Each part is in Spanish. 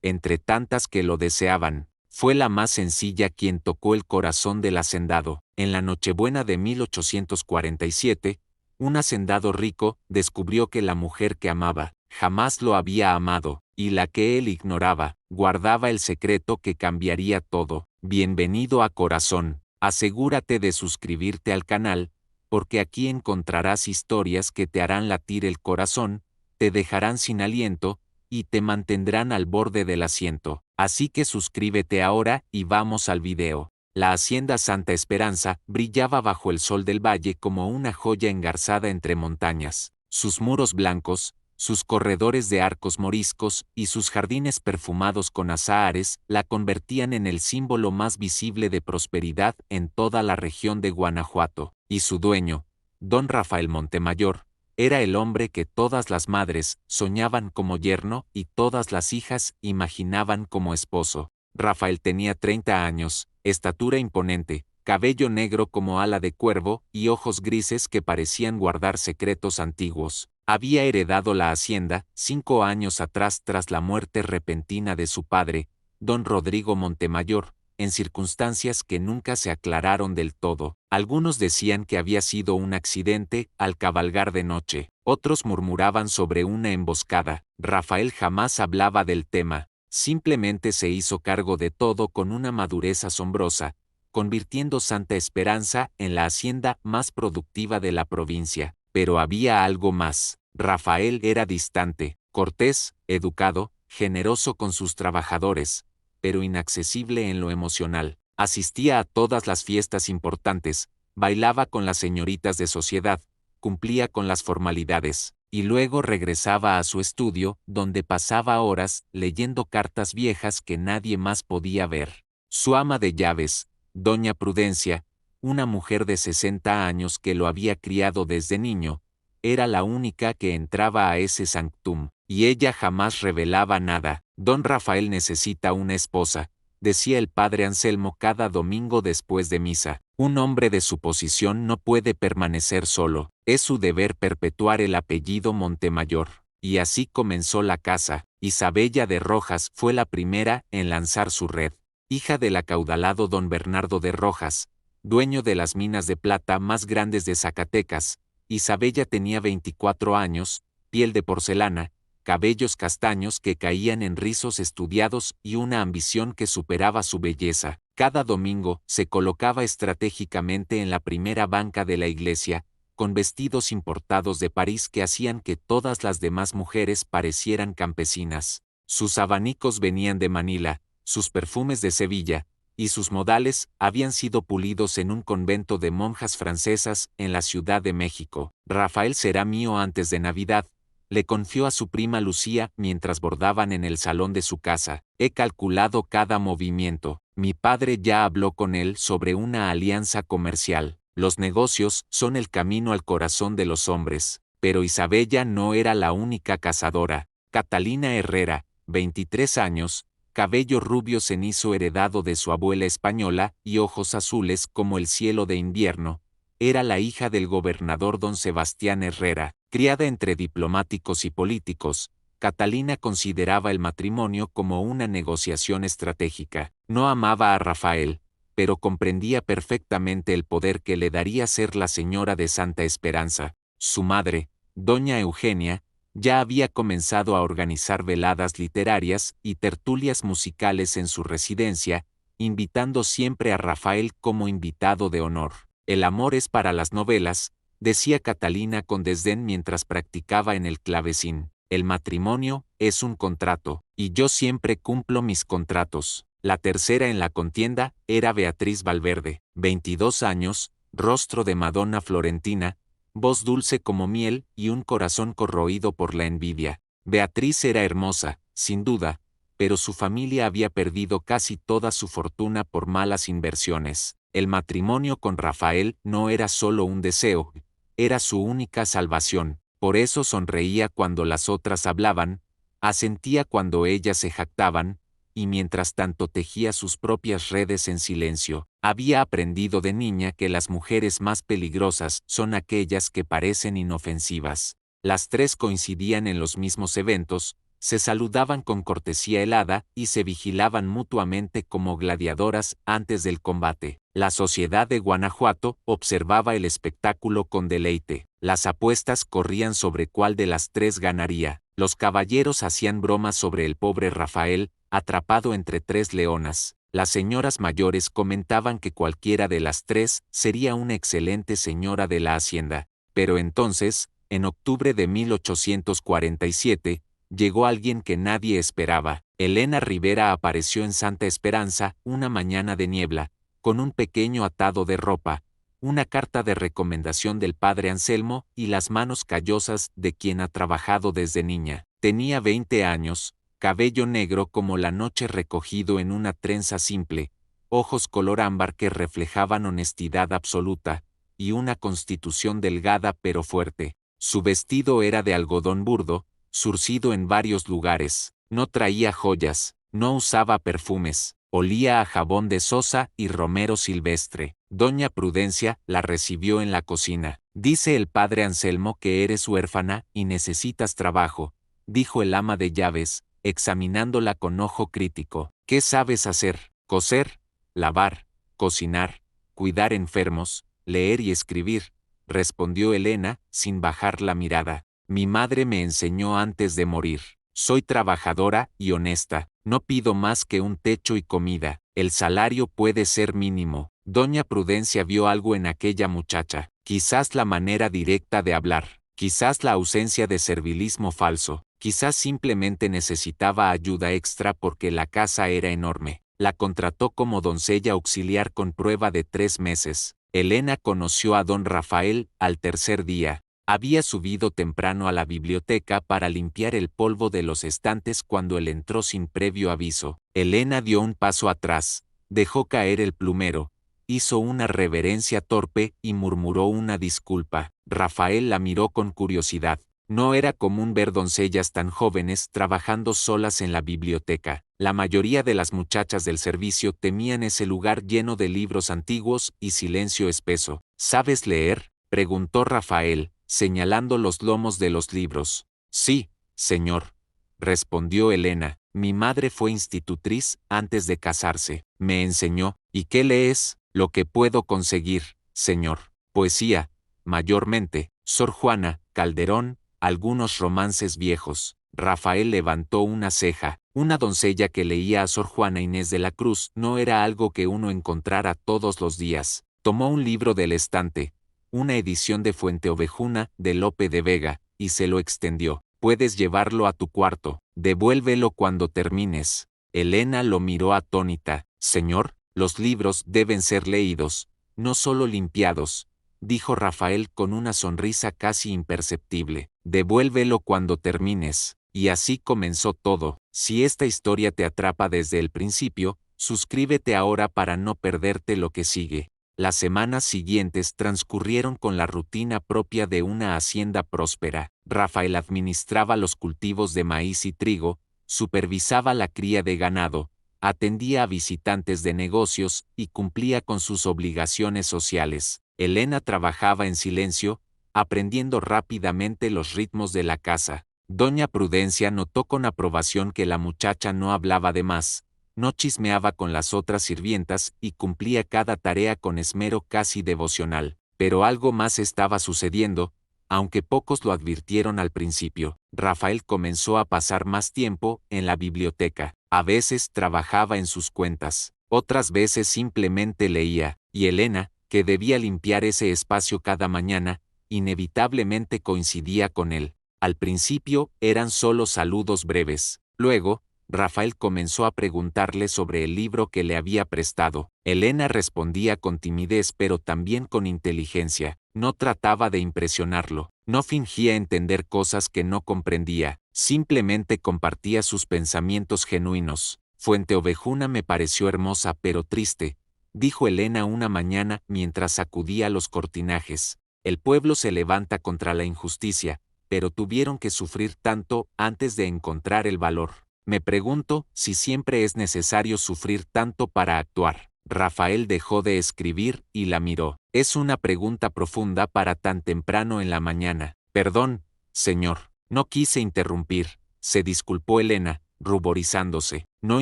entre tantas que lo deseaban. Fue la más sencilla quien tocó el corazón del hacendado. En la Nochebuena de 1847, un hacendado rico descubrió que la mujer que amaba jamás lo había amado, y la que él ignoraba guardaba el secreto que cambiaría todo. Bienvenido a Corazón. Asegúrate de suscribirte al canal, porque aquí encontrarás historias que te harán latir el corazón, te dejarán sin aliento, y te mantendrán al borde del asiento. Así que suscríbete ahora y vamos al video. La hacienda Santa Esperanza brillaba bajo el sol del valle como una joya engarzada entre montañas. Sus muros blancos, sus corredores de arcos moriscos y sus jardines perfumados con azahares la convertían en el símbolo más visible de prosperidad en toda la región de Guanajuato. Y su dueño, don Rafael Montemayor, era el hombre que todas las madres soñaban como yerno y todas las hijas imaginaban como esposo. Rafael tenía 30 años, estatura imponente, cabello negro como ala de cuervo y ojos grises que parecían guardar secretos antiguos. Había heredado la hacienda 5 años atrás tras la muerte repentina de su padre, don Rodrigo Montemayor, en circunstancias que nunca se aclararon del todo. Algunos decían que había sido un accidente al cabalgar de noche, otros murmuraban sobre una emboscada. Rafael jamás hablaba del tema, simplemente se hizo cargo de todo con una madurez asombrosa, convirtiendo Santa Esperanza en la hacienda más productiva de la provincia. Pero había algo más. Rafael era distante, cortés, educado, generoso con sus trabajadores, pero inaccesible en lo emocional. Asistía a todas las fiestas importantes, bailaba con las señoritas de sociedad, cumplía con las formalidades, y luego regresaba a su estudio, donde pasaba horas leyendo cartas viejas que nadie más podía ver. Su ama de llaves, doña Prudencia, una mujer de 60 años que lo había criado desde niño, era la única que entraba a ese sanctum, y ella jamás revelaba nada. Don Rafael necesita una esposa, decía el padre Anselmo cada domingo después de misa. Un hombre de su posición no puede permanecer solo, es su deber perpetuar el apellido Montemayor. Y así comenzó la casa. Isabella de Rojas fue la primera en lanzar su red. Hija del acaudalado don Bernardo de Rojas, dueño de las minas de plata más grandes de Zacatecas, Isabella tenía 24 años, piel de porcelana, cabellos castaños que caían en rizos estudiados y una ambición que superaba su belleza. Cada domingo se colocaba estratégicamente en la primera banca de la iglesia, con vestidos importados de París que hacían que todas las demás mujeres parecieran campesinas. Sus abanicos venían de Manila, sus perfumes de Sevilla, y sus modales habían sido pulidos en un convento de monjas francesas en la Ciudad de México. Rafael será mío antes de Navidad, le confió a su prima Lucía mientras bordaban en el salón de su casa. He calculado cada movimiento. Mi padre ya habló con él sobre una alianza comercial. Los negocios son el camino al corazón de los hombres. Pero Isabella no era la única cazadora. Catalina Herrera, 23 años, cabello rubio cenizo heredado de su abuela española y ojos azules como el cielo de invierno, era la hija del gobernador don Sebastián Herrera. Criada entre diplomáticos y políticos, Catalina consideraba el matrimonio como una negociación estratégica. No amaba a Rafael, pero comprendía perfectamente el poder que le daría ser la señora de Santa Esperanza. Su madre, doña Eugenia, ya había comenzado a organizar veladas literarias y tertulias musicales en su residencia, invitando siempre a Rafael como invitado de honor. El amor es para las novelas, decía Catalina con desdén mientras practicaba en el clavecín. El matrimonio es un contrato, y yo siempre cumplo mis contratos. La tercera en la contienda era Beatriz Valverde, 22 años, rostro de Madonna florentina, voz dulce como miel y un corazón corroído por la envidia. Beatriz era hermosa, sin duda, pero su familia había perdido casi toda su fortuna por malas inversiones. El matrimonio con Rafael no era solo un deseo, era su única salvación. Por eso sonreía cuando las otras hablaban, asentía cuando ellas se jactaban, y mientras tanto tejía sus propias redes en silencio. Había aprendido de niña que las mujeres más peligrosas son aquellas que parecen inofensivas. Las tres coincidían en los mismos eventos, se saludaban con cortesía helada y se vigilaban mutuamente como gladiadoras antes del combate. La sociedad de Guanajuato observaba el espectáculo con deleite. Las apuestas corrían sobre cuál de las tres ganaría. Los caballeros hacían bromas sobre el pobre Rafael, atrapado entre tres leonas. Las señoras mayores comentaban que cualquiera de las tres sería una excelente señora de la hacienda. Pero entonces, en octubre de 1847, llegó alguien que nadie esperaba. Elena Rivera apareció en Santa Esperanza una mañana de niebla, con un pequeño atado de ropa, una carta de recomendación del padre Anselmo y las manos callosas de quien ha trabajado desde niña. Tenía 20 años, cabello negro como la noche recogido en una trenza simple, ojos color ámbar que reflejaban honestidad absoluta, y una constitución delgada pero fuerte. Su vestido era de algodón burdo, zurcido en varios lugares, no traía joyas, no usaba perfumes, olía a jabón de sosa y romero silvestre. Doña Prudencia la recibió en la cocina. Dice el padre Anselmo que eres huérfana y necesitas trabajo, dijo el ama de llaves, examinándola con ojo crítico. ¿Qué sabes hacer? Coser, lavar, cocinar, cuidar enfermos, leer y escribir, respondió Elena, sin bajar la mirada. Mi madre me enseñó antes de morir. Soy trabajadora y honesta, no pido más que un techo y comida, el salario puede ser mínimo. Doña Prudencia vio algo en aquella muchacha, quizás la manera directa de hablar, quizás la ausencia de servilismo falso, quizás simplemente necesitaba ayuda extra porque la casa era enorme. La contrató como doncella auxiliar con prueba de 3 meses. Elena conoció a don Rafael al tercer día. Había subido temprano a la biblioteca para limpiar el polvo de los estantes cuando él entró sin previo aviso. Elena dio un paso atrás, dejó caer el plumero, hizo una reverencia torpe y murmuró una disculpa. Rafael la miró con curiosidad. No era común ver doncellas tan jóvenes trabajando solas en la biblioteca. La mayoría de las muchachas del servicio temían ese lugar lleno de libros antiguos y silencio espeso. ¿Sabes leer?, preguntó Rafael, señalando los lomos de los libros. Sí, señor, respondió Elena. Mi madre fue institutriz antes de casarse. Me enseñó. ¿Y qué lees? Lo que puedo conseguir, señor. Poesía, mayormente, Sor Juana, Calderón, algunos romances viejos. Rafael levantó una ceja. Una doncella que leía a Sor Juana Inés de la Cruz no era algo que uno encontrara todos los días. Tomó un libro del estante, una edición de Fuenteovejuna de Lope de Vega, y se lo extendió. Puedes llevarlo a tu cuarto, devuélvelo cuando termines. Elena lo miró atónita. Señor, los libros deben ser leídos, no solo limpiados, dijo Rafael con una sonrisa casi imperceptible. Devuélvelo cuando termines. Y así comenzó todo. Si esta historia te atrapa desde el principio, suscríbete ahora para no perderte lo que sigue. Las semanas siguientes transcurrieron con la rutina propia de una hacienda próspera. Rafael administraba los cultivos de maíz y trigo, supervisaba la cría de ganado, atendía a visitantes de negocios y cumplía con sus obligaciones sociales. Elena trabajaba en silencio, aprendiendo rápidamente los ritmos de la casa. Doña Prudencia notó con aprobación que la muchacha no hablaba de más, no chismeaba con las otras sirvientas y cumplía cada tarea con esmero casi devocional. Pero algo más estaba sucediendo, aunque pocos lo advirtieron al principio. Rafael comenzó a pasar más tiempo en la biblioteca. A veces trabajaba en sus cuentas, otras veces simplemente leía, y Elena, que debía limpiar ese espacio cada mañana, inevitablemente coincidía con él. Al principio eran solo saludos breves. Luego, Rafael comenzó a preguntarle sobre el libro que le había prestado. Elena respondía con timidez pero también con inteligencia. No trataba de impresionarlo, no fingía entender cosas que no comprendía, simplemente compartía sus pensamientos genuinos. Fuenteovejuna me pareció hermosa pero triste, dijo Elena una mañana mientras sacudía los cortinajes. El pueblo se levanta contra la injusticia, pero tuvieron que sufrir tanto antes de encontrar el valor. Me pregunto si siempre es necesario sufrir tanto para actuar. Rafael dejó de escribir y la miró. Es una pregunta profunda para tan temprano en la mañana. Perdón, señor, no quise interrumpir, se disculpó Elena, ruborizándose. No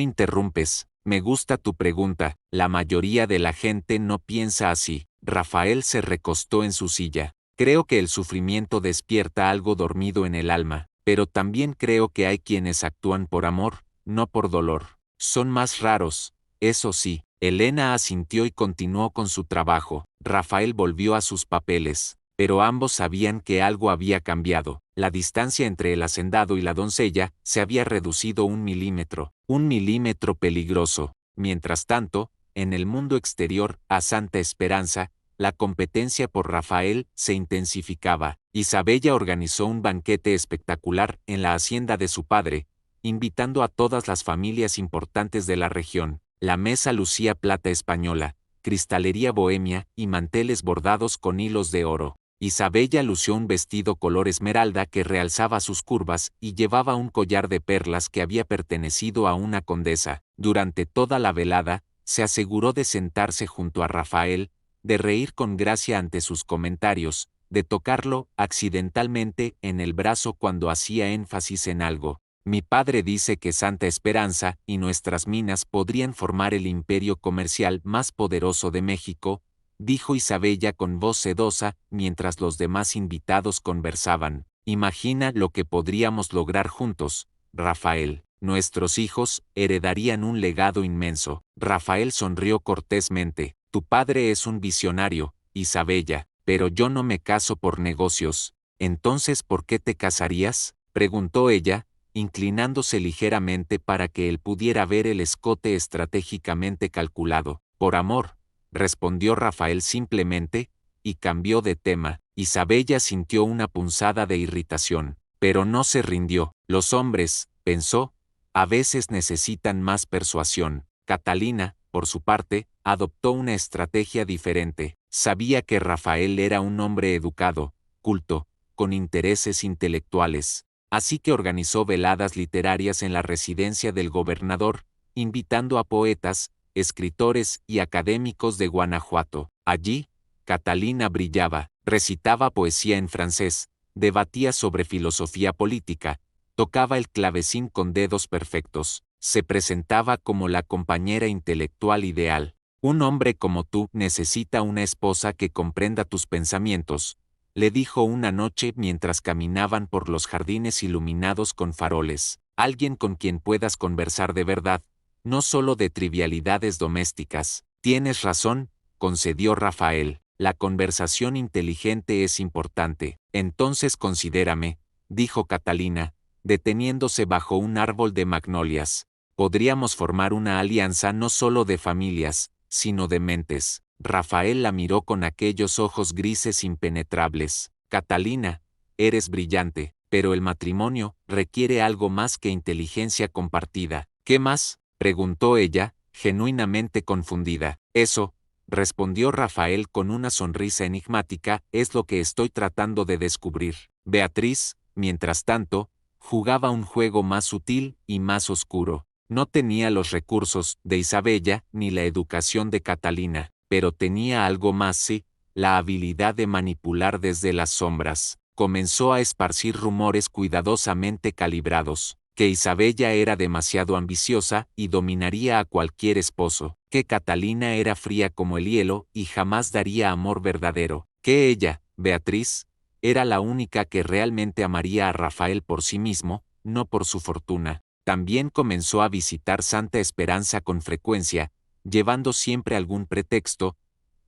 interrumpes, me gusta tu pregunta, la mayoría de la gente no piensa así. Rafael se recostó en su silla. Creo que el sufrimiento despierta algo dormido en el alma, pero también creo que hay quienes actúan por amor, no por dolor. Son más raros, eso sí. Elena asintió y continuó con su trabajo. Rafael volvió a sus papeles, pero ambos sabían que algo había cambiado. La distancia entre el hacendado y la doncella se había reducido 1 milímetro peligroso. Mientras tanto, en el mundo exterior, a Santa Esperanza, la competencia por Rafael se intensificaba. Isabella organizó un banquete espectacular en la hacienda de su padre, invitando a todas las familias importantes de la región. La mesa lucía plata española, cristalería bohemia y manteles bordados con hilos de oro. Isabella lució un vestido color esmeralda que realzaba sus curvas y llevaba un collar de perlas que había pertenecido a una condesa. Durante toda la velada, se aseguró de sentarse junto a Rafael, de reír con gracia ante sus comentarios, de tocarlo accidentalmente en el brazo cuando hacía énfasis en algo. Mi padre dice que Santa Esperanza y nuestras minas podrían formar el imperio comercial más poderoso de México, dijo Isabella con voz sedosa mientras los demás invitados conversaban. Imagina lo que podríamos lograr juntos, Rafael. Nuestros hijos heredarían un legado inmenso. Rafael sonrió cortésmente. Tu padre es un visionario, Isabella, pero yo no me caso por negocios. ¿Entonces por qué te casarías?, preguntó ella, inclinándose ligeramente para que él pudiera ver el escote estratégicamente calculado. Por amor, respondió Rafael simplemente, y cambió de tema. Isabella sintió una punzada de irritación, pero no se rindió. Los hombres, pensó, a veces necesitan más persuasión. Catalina, por su parte, adoptó una estrategia diferente. Sabía que Rafael era un hombre educado, culto, con intereses intelectuales. Así que organizó veladas literarias en la residencia del gobernador, invitando a poetas, escritores y académicos de Guanajuato. Allí, Catalina brillaba, recitaba poesía en francés, debatía sobre filosofía política, tocaba el clavecín con dedos perfectos, se presentaba como la compañera intelectual ideal. Un hombre como tú necesita una esposa que comprenda tus pensamientos, le dijo una noche mientras caminaban por los jardines iluminados con faroles. Alguien con quien puedas conversar de verdad, no solo de trivialidades domésticas. Tienes razón, concedió Rafael. La conversación inteligente es importante. Entonces considérame, dijo Catalina, deteniéndose bajo un árbol de magnolias. Podríamos formar una alianza no solo de familias, sino de mentes. Rafael la miró con aquellos ojos grises impenetrables. Catalina, eres brillante, pero el matrimonio requiere algo más que inteligencia compartida. ¿Qué más?, preguntó ella, genuinamente confundida. Eso, respondió Rafael con una sonrisa enigmática, es lo que estoy tratando de descubrir. Beatriz, mientras tanto, jugaba un juego más sutil y más oscuro. No tenía los recursos de Isabella ni la educación de Catalina, pero tenía algo más, sí, la habilidad de manipular desde las sombras. Comenzó a esparcir rumores cuidadosamente calibrados, que Isabella era demasiado ambiciosa y dominaría a cualquier esposo, que Catalina era fría como el hielo y jamás daría amor verdadero, que ella, Beatriz, era la única que realmente amaría a Rafael por sí mismo, no por su fortuna. También comenzó a visitar Santa Esperanza con frecuencia, llevando siempre algún pretexto,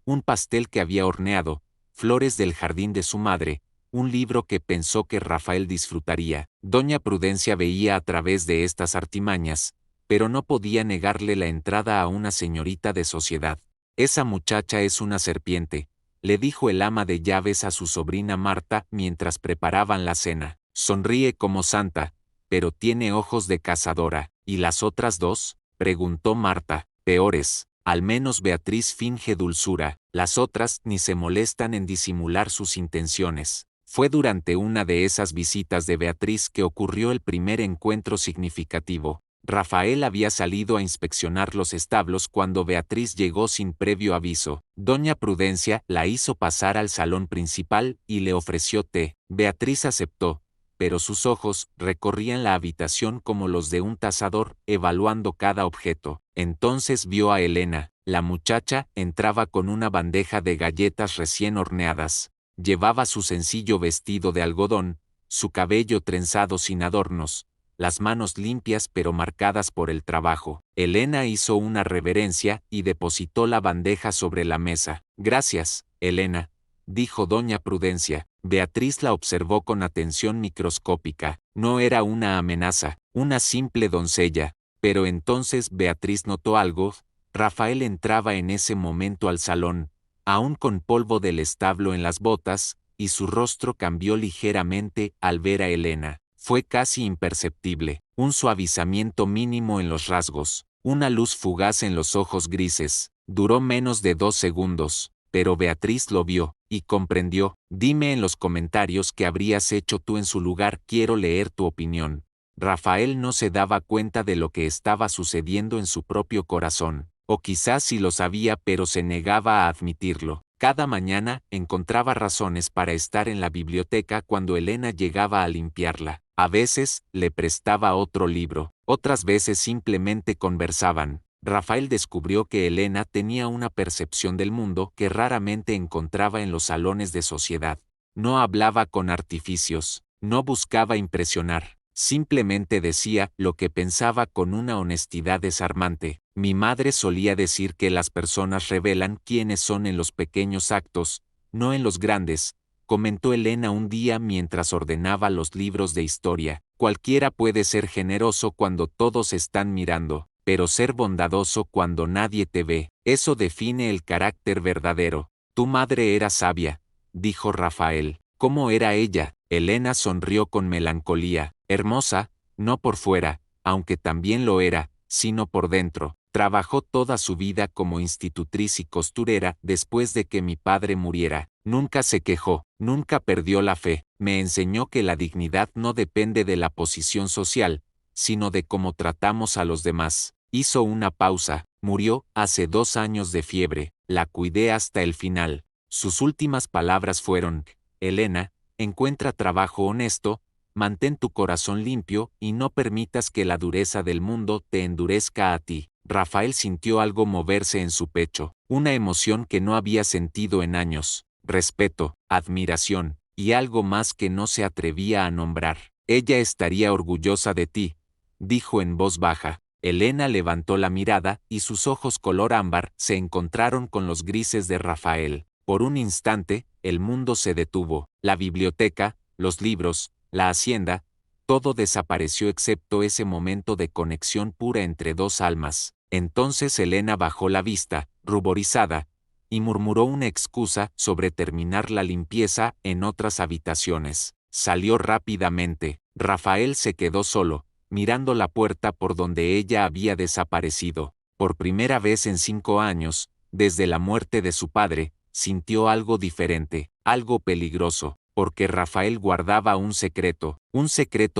un pastel que había horneado, flores del jardín de su madre, un libro que pensó que Rafael disfrutaría. Doña Prudencia veía a través de estas artimañas, pero no podía negarle la entrada a una señorita de sociedad. Esa muchacha es una serpiente, le dijo el ama de llaves a su sobrina Marta mientras preparaban la cena. Sonríe como santa, pero tiene ojos de cazadora. ¿Y las otras dos?, preguntó Marta. Peores. Al menos Beatriz finge dulzura, las otras ni se molestan en disimular sus intenciones. Fue durante una de esas visitas de Beatriz que ocurrió el primer encuentro significativo. Rafael había salido a inspeccionar los establos cuando Beatriz llegó sin previo aviso. Doña Prudencia la hizo pasar al salón principal y le ofreció té. Beatriz aceptó, pero sus ojos recorrían la habitación como los de un cazador, evaluando cada objeto. Entonces vio a Elena. La muchacha entraba con una bandeja de galletas recién horneadas. Llevaba su sencillo vestido de algodón, su cabello trenzado sin adornos, las manos limpias pero marcadas por el trabajo. Elena hizo una reverencia y depositó la bandeja sobre la mesa. Gracias, Elena, dijo doña Prudencia. Beatriz la observó con atención microscópica. No era una amenaza, una simple doncella. Pero entonces Beatriz notó algo. Rafael entraba en ese momento al salón, aún con polvo del establo en las botas, y su rostro cambió ligeramente al ver a Elena. Fue casi imperceptible, un suavizamiento mínimo en los rasgos, una luz fugaz en los ojos grises. Duró menos de 2 segundos, pero Beatriz lo vio, y comprendió. Dime en los comentarios qué habrías hecho tú en su lugar, quiero leer tu opinión. Rafael no se daba cuenta de lo que estaba sucediendo en su propio corazón, o quizás sí lo sabía pero se negaba a admitirlo. Cada mañana encontraba razones para estar en la biblioteca cuando Elena llegaba a limpiarla. A veces le prestaba otro libro, otras veces simplemente conversaban. Rafael descubrió que Elena tenía una percepción del mundo que raramente encontraba en los salones de sociedad. No hablaba con artificios, no buscaba impresionar. Simplemente decía lo que pensaba con una honestidad desarmante. Mi madre solía decir que las personas revelan quiénes son en los pequeños actos, no en los grandes, comentó Elena un día mientras ordenaba los libros de historia. Cualquiera puede ser generoso cuando todos están mirando, pero ser bondadoso cuando nadie te ve, eso define el carácter verdadero. Tu madre era sabia, dijo Rafael. ¿Cómo era ella? Elena sonrió con melancolía. Hermosa, no por fuera, aunque también lo era, sino por dentro. Trabajó toda su vida como institutriz y costurera después de que mi padre muriera. Nunca se quejó, nunca perdió la fe. Me enseñó que la dignidad no depende de la posición social, sino de cómo tratamos a los demás. Hizo una pausa. Murió hace 2 años de fiebre. La cuidé hasta el final. Sus últimas palabras fueron: Elena, encuentra trabajo honesto, mantén tu corazón limpio y no permitas que la dureza del mundo te endurezca a ti. Rafael sintió algo moverse en su pecho, una emoción que no había sentido en años, respeto, admiración, y algo más que no se atrevía a nombrar. Ella estaría orgullosa de ti, dijo en voz baja. Elena levantó la mirada y sus ojos color ámbar se encontraron con los grises de Rafael. Por un instante, el mundo se detuvo. La biblioteca, los libros, la hacienda, todo desapareció excepto ese momento de conexión pura entre dos almas. Entonces Elena bajó la vista, ruborizada, y murmuró una excusa sobre terminar la limpieza en otras habitaciones. Salió rápidamente. Rafael se quedó solo, mirando la puerta por donde ella había desaparecido. Por primera vez en 5 años, desde la muerte de su padre, sintió algo diferente, algo peligroso, porque Rafael guardaba un secreto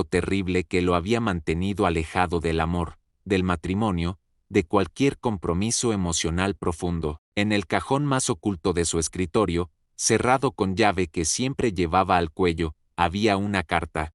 terrible que lo había mantenido alejado del amor, del matrimonio, de cualquier compromiso emocional profundo. En el cajón más oculto de su escritorio, cerrado con llave que siempre llevaba al cuello, había una carta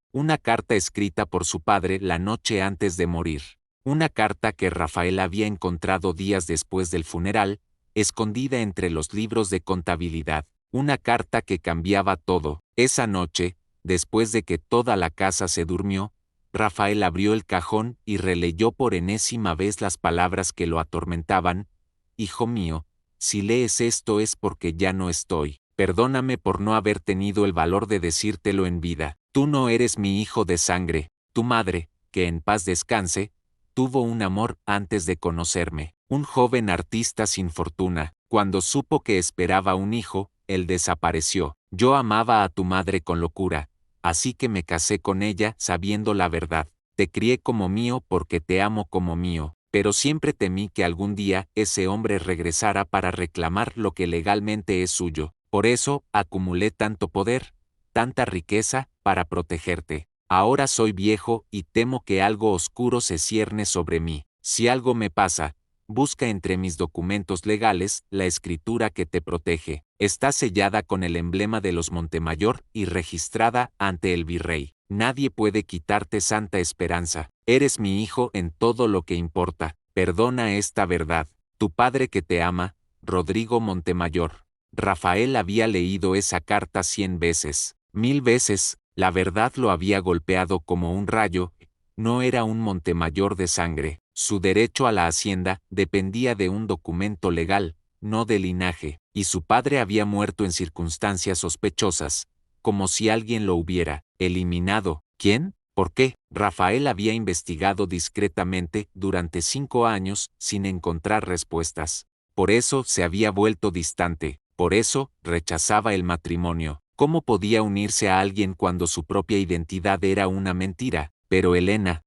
escrita por su padre la noche antes de morir. Una carta que Rafael había encontrado días después del funeral, escondida entre los libros de contabilidad. Una carta que cambiaba todo. Esa noche, después de que toda la casa se durmió, Rafael abrió el cajón y releyó por enésima vez las palabras que lo atormentaban. Hijo mío, si lees esto es porque ya no estoy. Perdóname por no haber tenido el valor de decírtelo en vida. Tú no eres mi hijo de sangre. Tu madre, que en paz descanse, tuvo un amor antes de conocerme. Un joven artista sin fortuna. Cuando supo que esperaba un hijo, él desapareció. Yo amaba a tu madre con locura, así que me casé con ella sabiendo la verdad. Te crié como mío porque te amo como mío, pero siempre temí que algún día ese hombre regresara para reclamar lo que legalmente es suyo. Por eso, acumulé tanto poder, tanta riqueza, para protegerte. Ahora soy viejo y temo que algo oscuro se cierne sobre mí. Si algo me pasa, busca entre mis documentos legales la escritura que te protege. Está sellada con el emblema de los Montemayor y registrada ante el virrey. Nadie puede quitarte Santa Esperanza. Eres mi hijo en todo lo que importa. Perdona esta verdad. Tu padre que te ama, Rodrigo Montemayor. Rafael había leído esa carta 100 veces, 1000 veces, la verdad lo había golpeado como un rayo. No era un Montemayor de sangre. Su derecho a la hacienda dependía de un documento legal, no de linaje, y su padre había muerto en circunstancias sospechosas, como si alguien lo hubiera eliminado. ¿Quién? ¿Por qué? Rafael había investigado discretamente durante 5 años sin encontrar respuestas. Por eso se había vuelto distante, por eso rechazaba el matrimonio. ¿Cómo podía unirse a alguien cuando su propia identidad era una mentira? Pero Elena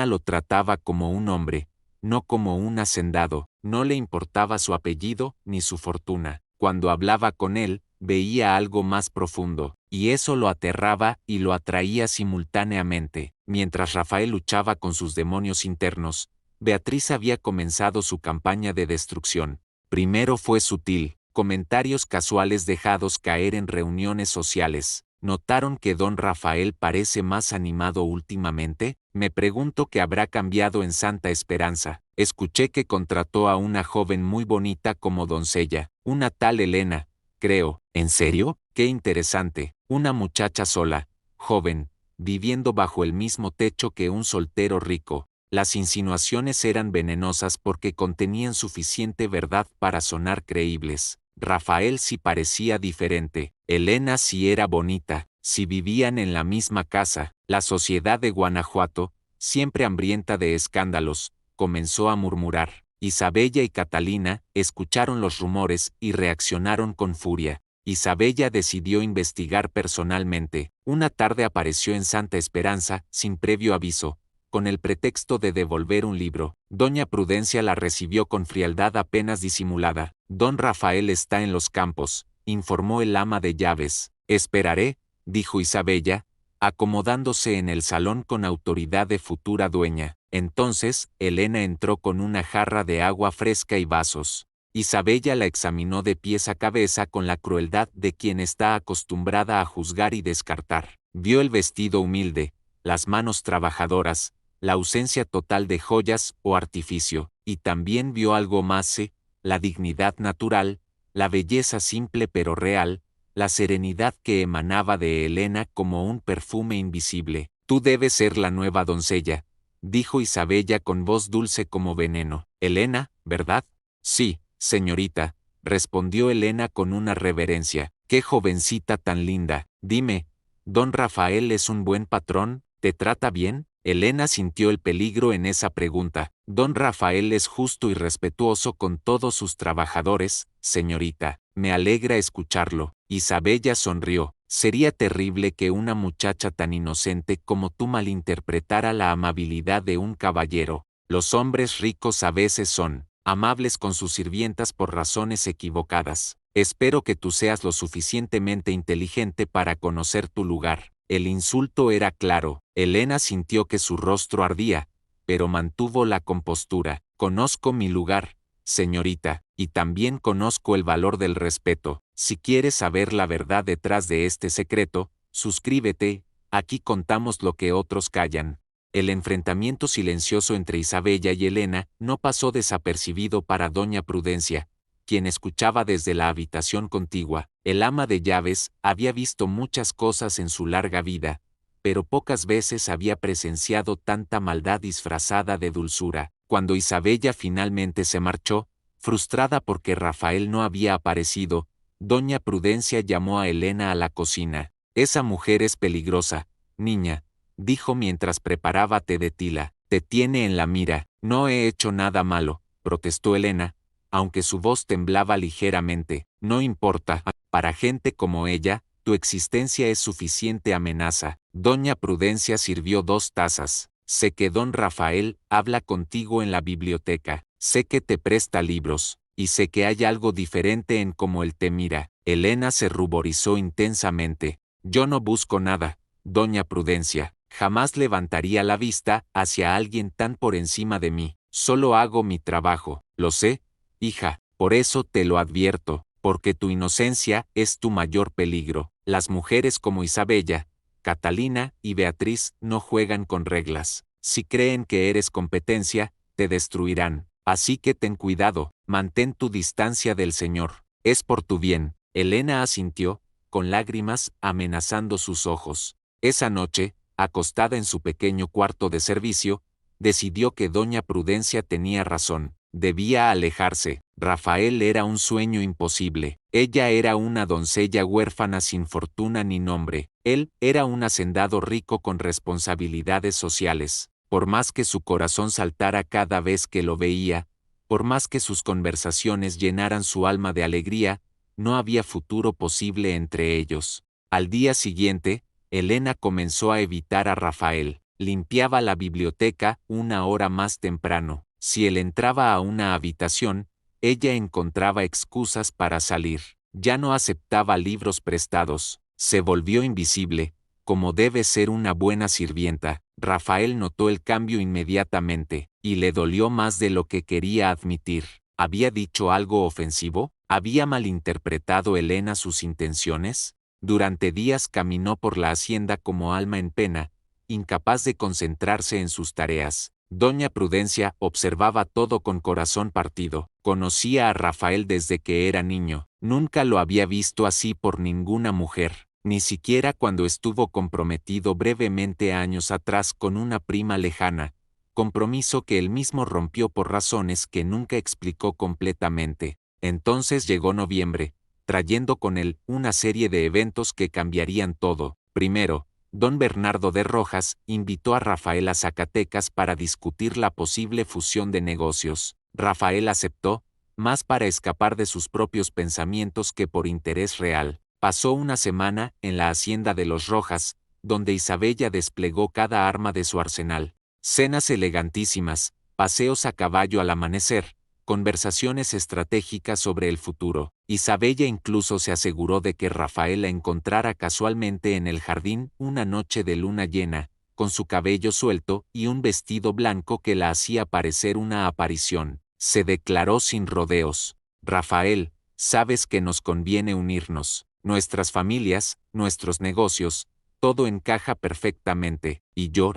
lo trataba como un hombre, no como un hacendado. No le importaba su apellido ni su fortuna. Cuando hablaba con él, veía algo más profundo, y eso lo aterraba y lo atraía simultáneamente. Mientras Rafael luchaba con sus demonios internos, Beatriz había comenzado su campaña de destrucción. Primero fue sutil, comentarios casuales dejados caer en reuniones sociales. ¿Notaron que don Rafael parece más animado últimamente? Me pregunto qué habrá cambiado en Santa Esperanza. Escuché que contrató a una joven muy bonita como doncella, una tal Elena, creo. ¿En serio? Qué interesante. Una muchacha sola, joven, viviendo bajo el mismo techo que un soltero rico. Las insinuaciones eran venenosas porque contenían suficiente verdad para sonar creíbles. Rafael sí parecía diferente. Elena sí era bonita. Si vivían en la misma casa, la sociedad de Guanajuato, siempre hambrienta de escándalos, comenzó a murmurar. Isabella y Catalina escucharon los rumores y reaccionaron con furia. Isabella decidió investigar personalmente. Una tarde apareció en Santa Esperanza, sin previo aviso, con el pretexto de devolver un libro. Doña Prudencia la recibió con frialdad apenas disimulada. Don Rafael está en los campos, informó el ama de llaves. Esperaré, dijo Isabella, acomodándose en el salón con autoridad de futura dueña. Entonces, Elena entró con una jarra de agua fresca y vasos. Isabella la examinó de pies a cabeza con la crueldad de quien está acostumbrada a juzgar y descartar. Vio el vestido humilde, las manos trabajadoras, la ausencia total de joyas o artificio, y también vio algo más, la dignidad natural, la belleza simple pero real, la serenidad que emanaba de Elena como un perfume invisible. Tú debes ser la nueva doncella, dijo Isabella con voz dulce como veneno. Elena, ¿verdad? Sí, señorita, respondió Elena con una reverencia. Qué jovencita tan linda. Dime, ¿don Rafael es un buen patrón? ¿Te trata bien? Elena sintió el peligro en esa pregunta. Don Rafael es justo y respetuoso con todos sus trabajadores, señorita. Me alegra escucharlo. Isabella sonrió. Sería terrible que una muchacha tan inocente como tú malinterpretara la amabilidad de un caballero. Los hombres ricos a veces son amables con sus sirvientas por razones equivocadas. Espero que tú seas lo suficientemente inteligente para conocer tu lugar. El insulto era claro. Elena sintió que su rostro ardía, pero mantuvo la compostura. Conozco mi lugar, señorita, y también conozco el valor del respeto. Si quieres saber la verdad detrás de este secreto, suscríbete, aquí contamos lo que otros callan. El enfrentamiento silencioso entre Isabella y Elena no pasó desapercibido para doña Prudencia, quien escuchaba desde la habitación contigua. El ama de llaves había visto muchas cosas en su larga vida, pero pocas veces había presenciado tanta maldad disfrazada de dulzura. Cuando Isabella finalmente se marchó, frustrada porque Rafael no había aparecido, doña Prudencia llamó a Elena a la cocina. Esa mujer es peligrosa, niña, dijo mientras preparaba té de tila. Te tiene en la mira. No he hecho nada malo, protestó Elena, aunque su voz temblaba ligeramente. No importa, para gente como ella, tu existencia es suficiente amenaza. Doña Prudencia sirvió 2 tazas. Sé que don Rafael habla contigo en la biblioteca. Sé que te presta libros, y sé que hay algo diferente en cómo él te mira. Elena se ruborizó intensamente. Yo no busco nada, doña Prudencia. Jamás levantaría la vista hacia alguien tan por encima de mí. solo hago mi trabajo. Lo sé, hija, por eso te lo advierto, porque tu inocencia es tu mayor peligro. Las mujeres como Isabella, Catalina y Beatriz no juegan con reglas. Si creen que eres competencia, te destruirán. Así que ten cuidado, mantén tu distancia del Señor. Es por tu bien. Elena asintió, con lágrimas amenazando sus ojos. Esa noche, acostada en su pequeño cuarto de servicio, decidió que doña Prudencia tenía razón. Debía alejarse. Rafael era un sueño imposible. Ella era una doncella huérfana sin fortuna ni nombre. Él era un hacendado rico con responsabilidades sociales. Por más que su corazón saltara cada vez que lo veía, por más que sus conversaciones llenaran su alma de alegría, no había futuro posible entre ellos. Al día siguiente, Elena comenzó a evitar a Rafael. Limpiaba la biblioteca una hora más temprano. Si él entraba a una habitación, ella encontraba excusas para salir. Ya no aceptaba libros prestados. Se volvió invisible, como debe ser una buena sirvienta. Rafael notó el cambio inmediatamente, y le dolió más de lo que quería admitir. ¿Había dicho algo ofensivo? ¿Había malinterpretado Elena sus intenciones? Durante días caminó por la hacienda como alma en pena, incapaz de concentrarse en sus tareas. Doña Prudencia observaba todo con corazón partido. Conocía a Rafael desde que era niño. Nunca lo había visto así por ninguna mujer, ni siquiera cuando estuvo comprometido brevemente años atrás con una prima lejana, compromiso que él mismo rompió por razones que nunca explicó completamente. Entonces llegó noviembre, trayendo con él una serie de eventos que cambiarían todo. Primero, don Bernardo de Rojas invitó a Rafael a Zacatecas para discutir la posible fusión de negocios. Rafael aceptó, más para escapar de sus propios pensamientos que por interés real. Pasó una semana en la hacienda de los Rojas, donde Isabella desplegó cada arma de su arsenal. Cenas elegantísimas, paseos a caballo al amanecer, conversaciones estratégicas sobre el futuro. Isabella incluso se aseguró de que Rafael la encontrara casualmente en el jardín una noche de luna llena, con su cabello suelto y un vestido blanco que la hacía parecer una aparición. Se declaró sin rodeos: Rafael, sabes que nos conviene unirnos. Nuestras familias, nuestros negocios, todo encaja perfectamente, y yo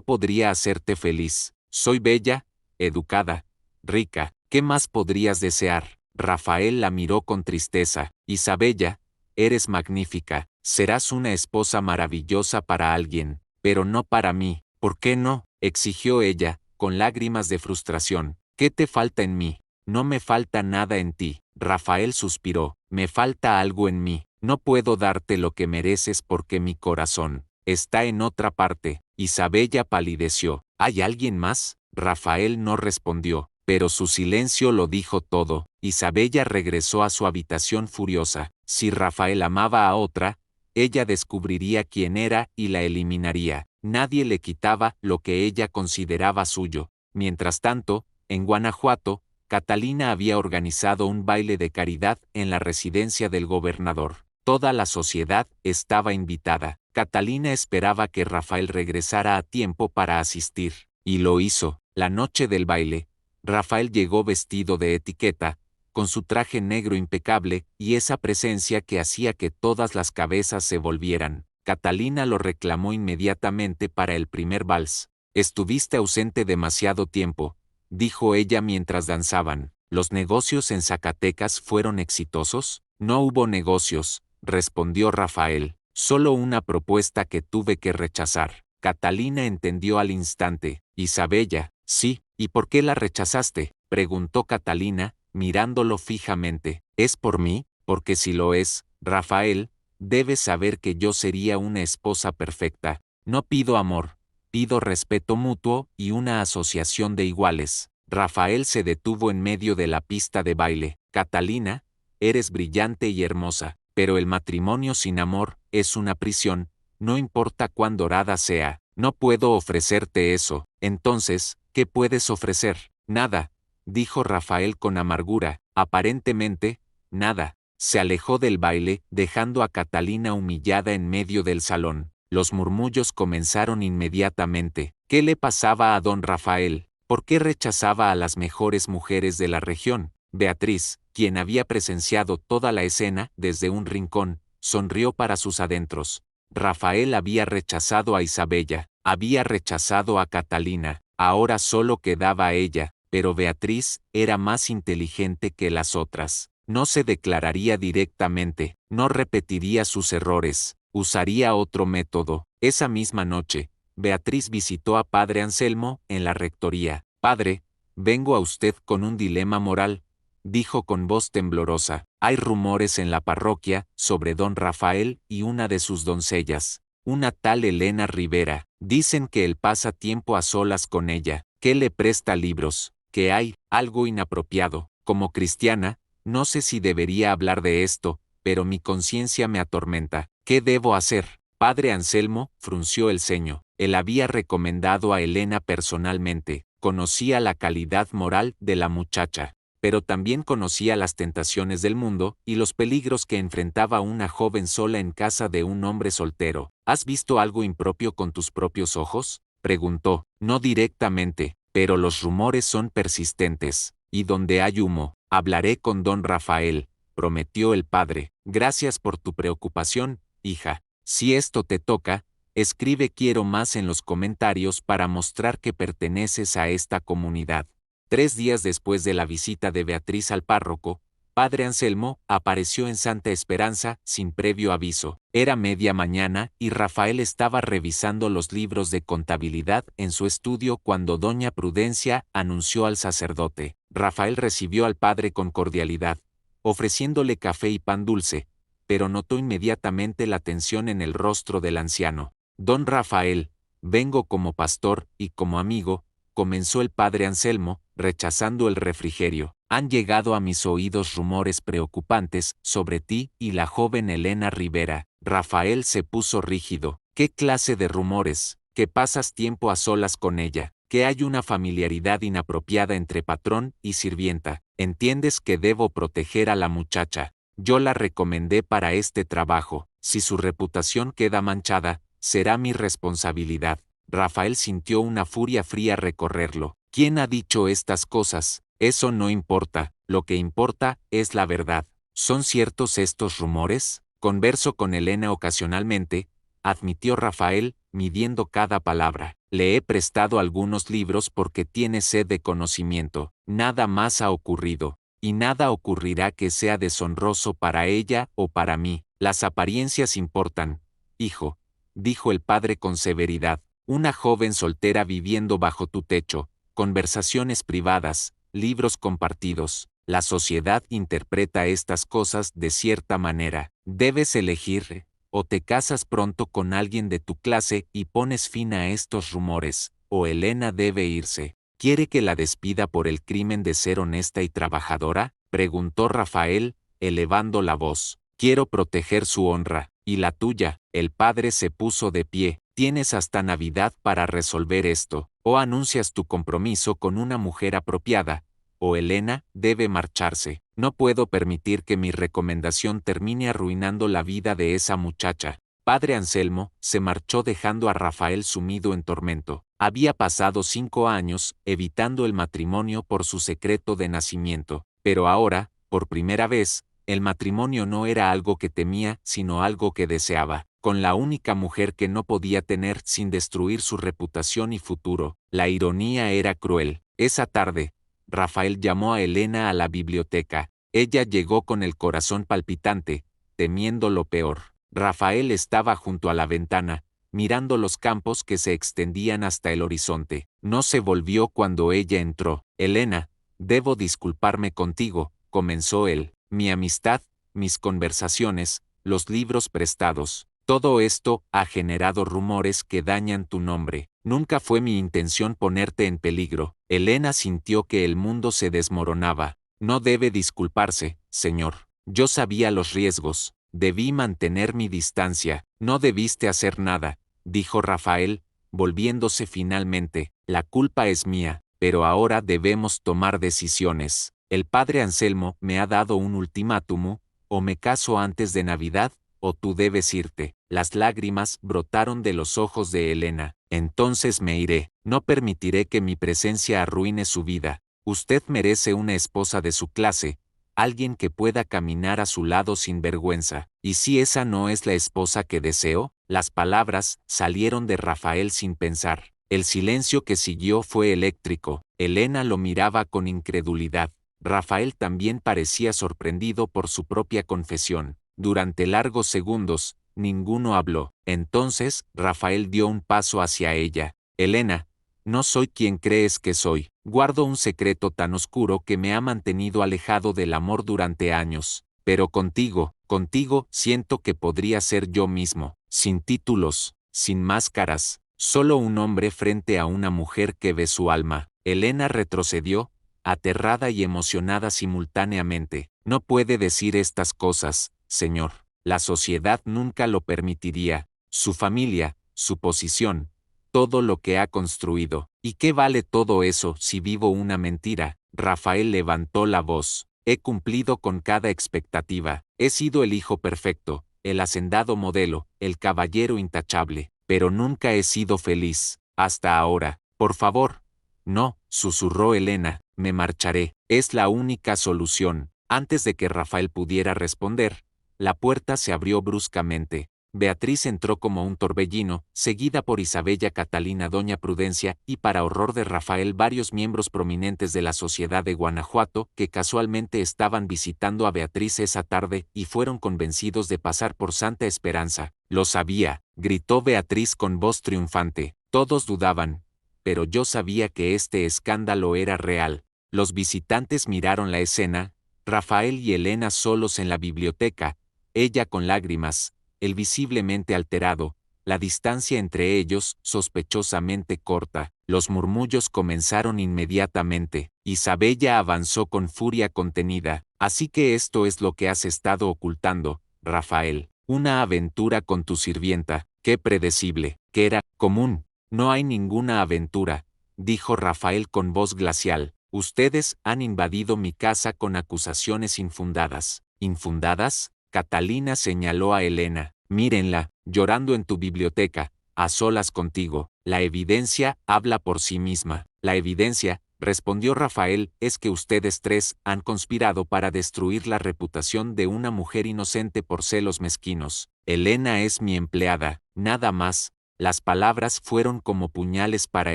podría hacerte feliz. Soy bella, educada, rica. ¿Qué más podrías desear? Rafael la miró con tristeza. Isabella, eres magnífica, serás una esposa maravillosa para alguien, pero no para mí. ¿Por qué no?, exigió ella, con lágrimas de frustración. ¿Qué te falta en mí? No me falta nada en ti. Rafael suspiró. Me falta algo en mí. No puedo darte lo que mereces porque mi corazón está en otra parte. Isabella palideció. ¿Hay alguien más? Rafael no respondió, pero su silencio lo dijo todo. Isabella regresó a su habitación furiosa. Si Rafael amaba a otra, ella descubriría quién era y la eliminaría. Nadie le quitaba lo que ella consideraba suyo. Mientras tanto, en Guanajuato, Catalina había organizado un baile de caridad en la residencia del gobernador. Toda la sociedad estaba invitada. Catalina esperaba que Rafael regresara a tiempo para asistir, y lo hizo. La noche del baile, Rafael llegó vestido de etiqueta, con su traje negro impecable y esa presencia que hacía que todas las cabezas se volvieran. Catalina lo reclamó inmediatamente para el primer vals. Estuviste ausente demasiado tiempo, dijo ella mientras danzaban. ¿Los negocios en Zacatecas fueron exitosos? No hubo negocios, respondió Rafael. Solo una propuesta que tuve que rechazar. Catalina entendió al instante. Isabella, sí, ¿y por qué la rechazaste?, preguntó Catalina, mirándolo fijamente. ¿Es por mí? Porque si lo es, Rafael, debes saber que yo sería una esposa perfecta. No pido amor, pido respeto mutuo y una asociación de iguales. Rafael se detuvo en medio de la pista de baile. Catalina, eres brillante y hermosa, pero el matrimonio sin amor es una prisión, no importa cuán dorada sea. No puedo ofrecerte eso. Entonces, ¿qué puedes ofrecer? Nada, dijo Rafael con amargura. Aparentemente, nada. Se alejó del baile, dejando a Catalina humillada en medio del salón. Los murmullos comenzaron inmediatamente. ¿Qué le pasaba a don Rafael? ¿Por qué rechazaba a las mejores mujeres de la región? Beatriz, quien había presenciado toda la escena desde un rincón, sonrió para sus adentros. Rafael había rechazado a Isabella, había rechazado a Catalina, ahora solo quedaba ella, pero Beatriz era más inteligente que las otras. No se declararía directamente, no repetiría sus errores, usaría otro método. Esa misma noche, Beatriz visitó a Padre Anselmo en la rectoría. Padre, vengo a usted con un dilema moral, dijo con voz temblorosa. Hay rumores en la parroquia sobre don Rafael y una de sus doncellas, una tal Elena Rivera. Dicen que él pasa tiempo a solas con ella, que le presta libros, que hay algo inapropiado. Como cristiana, no sé si debería hablar de esto, pero mi conciencia me atormenta. ¿Qué debo hacer? Padre Anselmo frunció el ceño. Él había recomendado a Elena personalmente, conocía la calidad moral de la muchacha, pero también conocía las tentaciones del mundo y los peligros que enfrentaba una joven sola en casa de un hombre soltero. ¿Has visto algo impropio con tus propios ojos? Preguntó. No directamente, pero los rumores son persistentes, y donde hay humo, hablaré con don Rafael, prometió el padre. Gracias por tu preocupación, hija. Si esto te toca, escribe quiero más en los comentarios para mostrar que perteneces a esta comunidad. 3 días después de la visita de Beatriz al párroco, Padre Anselmo apareció en Santa Esperanza sin previo aviso. Era media mañana y Rafael estaba revisando los libros de contabilidad en su estudio cuando doña Prudencia anunció al sacerdote. Rafael recibió al padre con cordialidad, ofreciéndole café y pan dulce, pero notó inmediatamente la tensión en el rostro del anciano. Don Rafael, vengo como pastor y como amigo, comenzó el padre Anselmo, rechazando el refrigerio. Han llegado a mis oídos rumores preocupantes sobre ti y la joven Elena Rivera. Rafael se puso rígido. ¿Qué clase de rumores? Que pasas tiempo a solas con ella, que hay una familiaridad inapropiada entre patrón y sirvienta. ¿Entiendes que debo proteger a la muchacha? Yo la recomendé para este trabajo. Si su reputación queda manchada, será mi responsabilidad. Rafael sintió una furia fría recorrerlo. ¿Quién ha dicho estas cosas? Eso no importa, lo que importa es la verdad. ¿Son ciertos estos rumores? Converso con Elena ocasionalmente, admitió Rafael, midiendo cada palabra. Le he prestado algunos libros porque tiene sed de conocimiento. Nada más ha ocurrido, y nada ocurrirá que sea deshonroso para ella o para mí. Las apariencias importan, hijo, dijo el padre con severidad. Una joven soltera viviendo bajo tu techo, conversaciones privadas, libros compartidos. La sociedad interpreta estas cosas de cierta manera. Debes elegir, o te casas pronto con alguien de tu clase y pones fin a estos rumores, o Elena debe irse. ¿Quiere que la despida por el crimen de ser honesta y trabajadora? Preguntó Rafael, elevando la voz. Quiero proteger su honra, y la tuya. El padre se puso de pie. Tienes hasta Navidad para resolver esto, o anuncias tu compromiso con una mujer apropiada, o Elena debe marcharse. No puedo permitir que mi recomendación termine arruinando la vida de esa muchacha. Padre Anselmo se marchó dejando a Rafael sumido en tormento. Había pasado 5 años evitando el matrimonio por su secreto de nacimiento, pero ahora, por primera vez, el matrimonio no era algo que temía, sino algo que deseaba, con la única mujer que no podía tener sin destruir su reputación y futuro. La ironía era cruel. Esa tarde, Rafael llamó a Elena a la biblioteca. Ella llegó con el corazón palpitante, temiendo lo peor. Rafael estaba junto a la ventana, mirando los campos que se extendían hasta el horizonte. No se volvió cuando ella entró. Elena, debo disculparme contigo, comenzó él. Mi amistad, mis conversaciones, los libros prestados, todo esto ha generado rumores que dañan tu nombre. Nunca fue mi intención ponerte en peligro. Elena sintió que el mundo se desmoronaba. No debe disculparse, señor. Yo sabía los riesgos. Debí mantener mi distancia. No debiste hacer nada, dijo Rafael, volviéndose finalmente. La culpa es mía, pero ahora debemos tomar decisiones. El padre Anselmo me ha dado un ultimátum, o me caso antes de Navidad, o tú debes irte. Las lágrimas brotaron de los ojos de Elena. Entonces me iré. No permitiré que mi presencia arruine su vida. Usted merece una esposa de su clase, alguien que pueda caminar a su lado sin vergüenza. ¿Y si esa no es la esposa que deseo? Las palabras salieron de Rafael sin pensar. El silencio que siguió fue eléctrico. Elena lo miraba con incredulidad. Rafael también parecía sorprendido por su propia confesión. Durante largos segundos, ninguno habló. Entonces, Rafael dio un paso hacia ella. Elena, no soy quien crees que soy. Guardo un secreto tan oscuro que me ha mantenido alejado del amor durante años. Pero contigo siento que podría ser yo mismo, sin títulos, sin máscaras, solo un hombre frente a una mujer que ve su alma. Elena retrocedió, aterrada y emocionada simultáneamente. No puede decir estas cosas, señor. La sociedad nunca lo permitiría. Su familia, su posición, todo lo que ha construido. ¿Y qué vale todo eso si vivo una mentira? Rafael levantó la voz. He cumplido con cada expectativa. He sido el hijo perfecto, el hacendado modelo, el caballero intachable. Pero nunca he sido feliz. Hasta ahora. Por favor. No, susurró Elena, me marcharé. Es la única solución. Antes de que Rafael pudiera responder, la puerta se abrió bruscamente. Beatriz entró como un torbellino, seguida por Isabella Catalina Doña Prudencia y para horror de Rafael varios miembros prominentes de la sociedad de Guanajuato que casualmente estaban visitando a Beatriz esa tarde y fueron convencidos de pasar por Santa Esperanza. Lo sabía, gritó Beatriz con voz triunfante. Todos dudaban, pero yo sabía que este escándalo era real. Los visitantes miraron la escena, Rafael y Elena solos en la biblioteca, ella con lágrimas, él visiblemente alterado, la distancia entre ellos sospechosamente corta. Los murmullos comenzaron inmediatamente. Isabella avanzó con furia contenida. Así que esto es lo que has estado ocultando, Rafael. Una aventura con tu sirvienta. Qué predecible. Que era común. No hay ninguna aventura, dijo Rafael con voz glacial. Ustedes han invadido mi casa con acusaciones infundadas. ¿Infundadas? Catalina señaló a Elena. Mírenla, llorando en tu biblioteca, a solas contigo. La evidencia habla por sí misma. La evidencia, respondió Rafael, es que ustedes tres han conspirado para destruir la reputación de una mujer inocente por celos mezquinos. Elena es mi empleada, nada más. Las palabras fueron como puñales para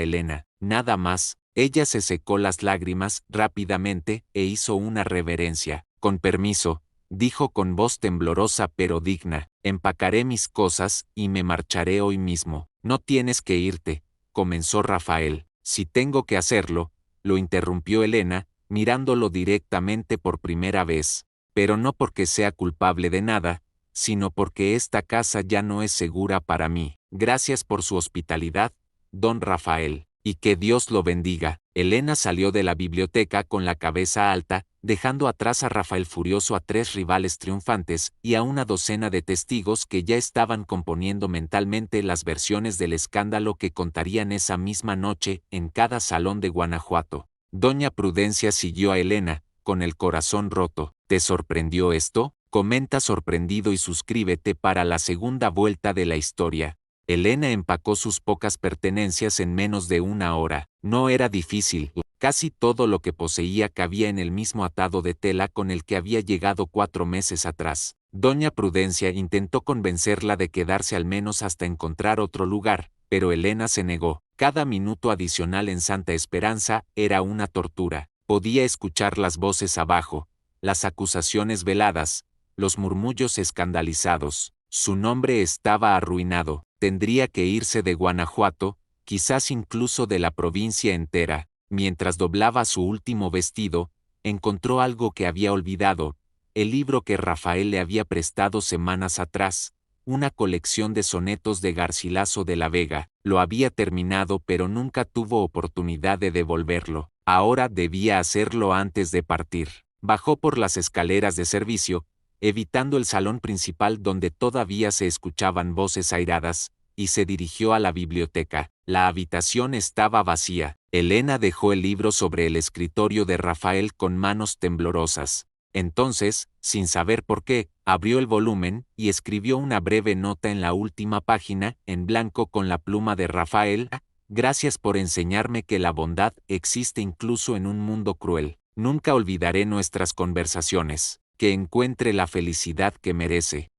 Elena, nada más. Ella se secó las lágrimas rápidamente e hizo una reverencia. Con permiso, dijo con voz temblorosa pero digna, empacaré mis cosas y me marcharé hoy mismo. No tienes que irte, comenzó Rafael. Si tengo que hacerlo, lo interrumpió Elena, mirándolo directamente por primera vez, pero no porque sea culpable de nada, sino porque esta casa ya no es segura para mí. Gracias por su hospitalidad, don Rafael, y que Dios lo bendiga. Elena salió de la biblioteca con la cabeza alta, dejando atrás a Rafael furioso, a tres rivales triunfantes y a una docena de testigos que ya estaban componiendo mentalmente las versiones del escándalo que contarían esa misma noche en cada salón de Guanajuato. Doña Prudencia siguió a Elena, con el corazón roto. ¿Te sorprendió esto? Comenta sorprendido y suscríbete para la segunda vuelta de la historia. Elena empacó sus pocas pertenencias en menos de una hora. No era difícil. Casi todo lo que poseía cabía en el mismo atado de tela con el que había llegado 4 meses atrás. Doña Prudencia intentó convencerla de quedarse al menos hasta encontrar otro lugar, pero Elena se negó. Cada minuto adicional en Santa Esperanza era una tortura. Podía escuchar las voces abajo, las acusaciones veladas, los murmullos escandalizados. Su nombre estaba arruinado. Tendría que irse de Guanajuato, quizás incluso de la provincia entera. Mientras doblaba su último vestido, encontró algo que había olvidado, el libro que Rafael le había prestado semanas atrás, una colección de sonetos de Garcilaso de la Vega. Lo había terminado pero nunca tuvo oportunidad de devolverlo. Ahora debía hacerlo antes de partir. Bajó por las escaleras de servicio, evitando el salón principal donde todavía se escuchaban voces airadas, y se dirigió a la biblioteca. La habitación estaba vacía. Elena dejó el libro sobre el escritorio de Rafael con manos temblorosas. Entonces, sin saber por qué, abrió el volumen y escribió una breve nota en la última página, en blanco con la pluma de Rafael. Gracias por enseñarme que la bondad existe incluso en un mundo cruel. Nunca olvidaré nuestras conversaciones. Que encuentre la felicidad que merece.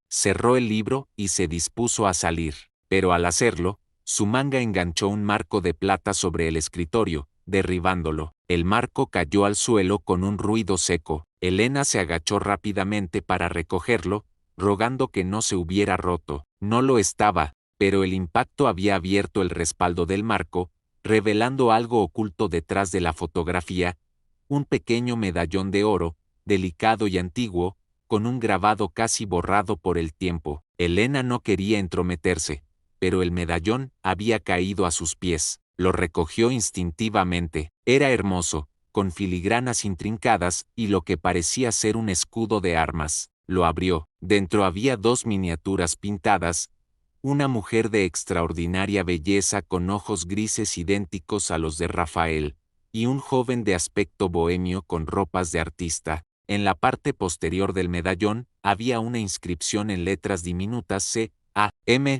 Cerró el libro y se dispuso a salir. Pero al hacerlo, su manga enganchó un marco de plata sobre el escritorio, derribándolo. El marco cayó al suelo con un ruido seco. Elena se agachó rápidamente para recogerlo, rogando que no se hubiera roto. No lo estaba, pero el impacto había abierto el respaldo del marco, revelando algo oculto detrás de la fotografía, un pequeño medallón de oro, delicado y antiguo, con un grabado casi borrado por el tiempo. Elena no quería entrometerse, pero el medallón había caído a sus pies. Lo recogió instintivamente. Era hermoso, con filigranas intrincadas y lo que parecía ser un escudo de armas. Lo abrió. Dentro había dos miniaturas pintadas, una mujer de extraordinaria belleza con ojos grises idénticos a los de Rafael, y un joven de aspecto bohemio con ropas de artista. En la parte posterior del medallón había una inscripción en letras diminutas C.A.M.M.V.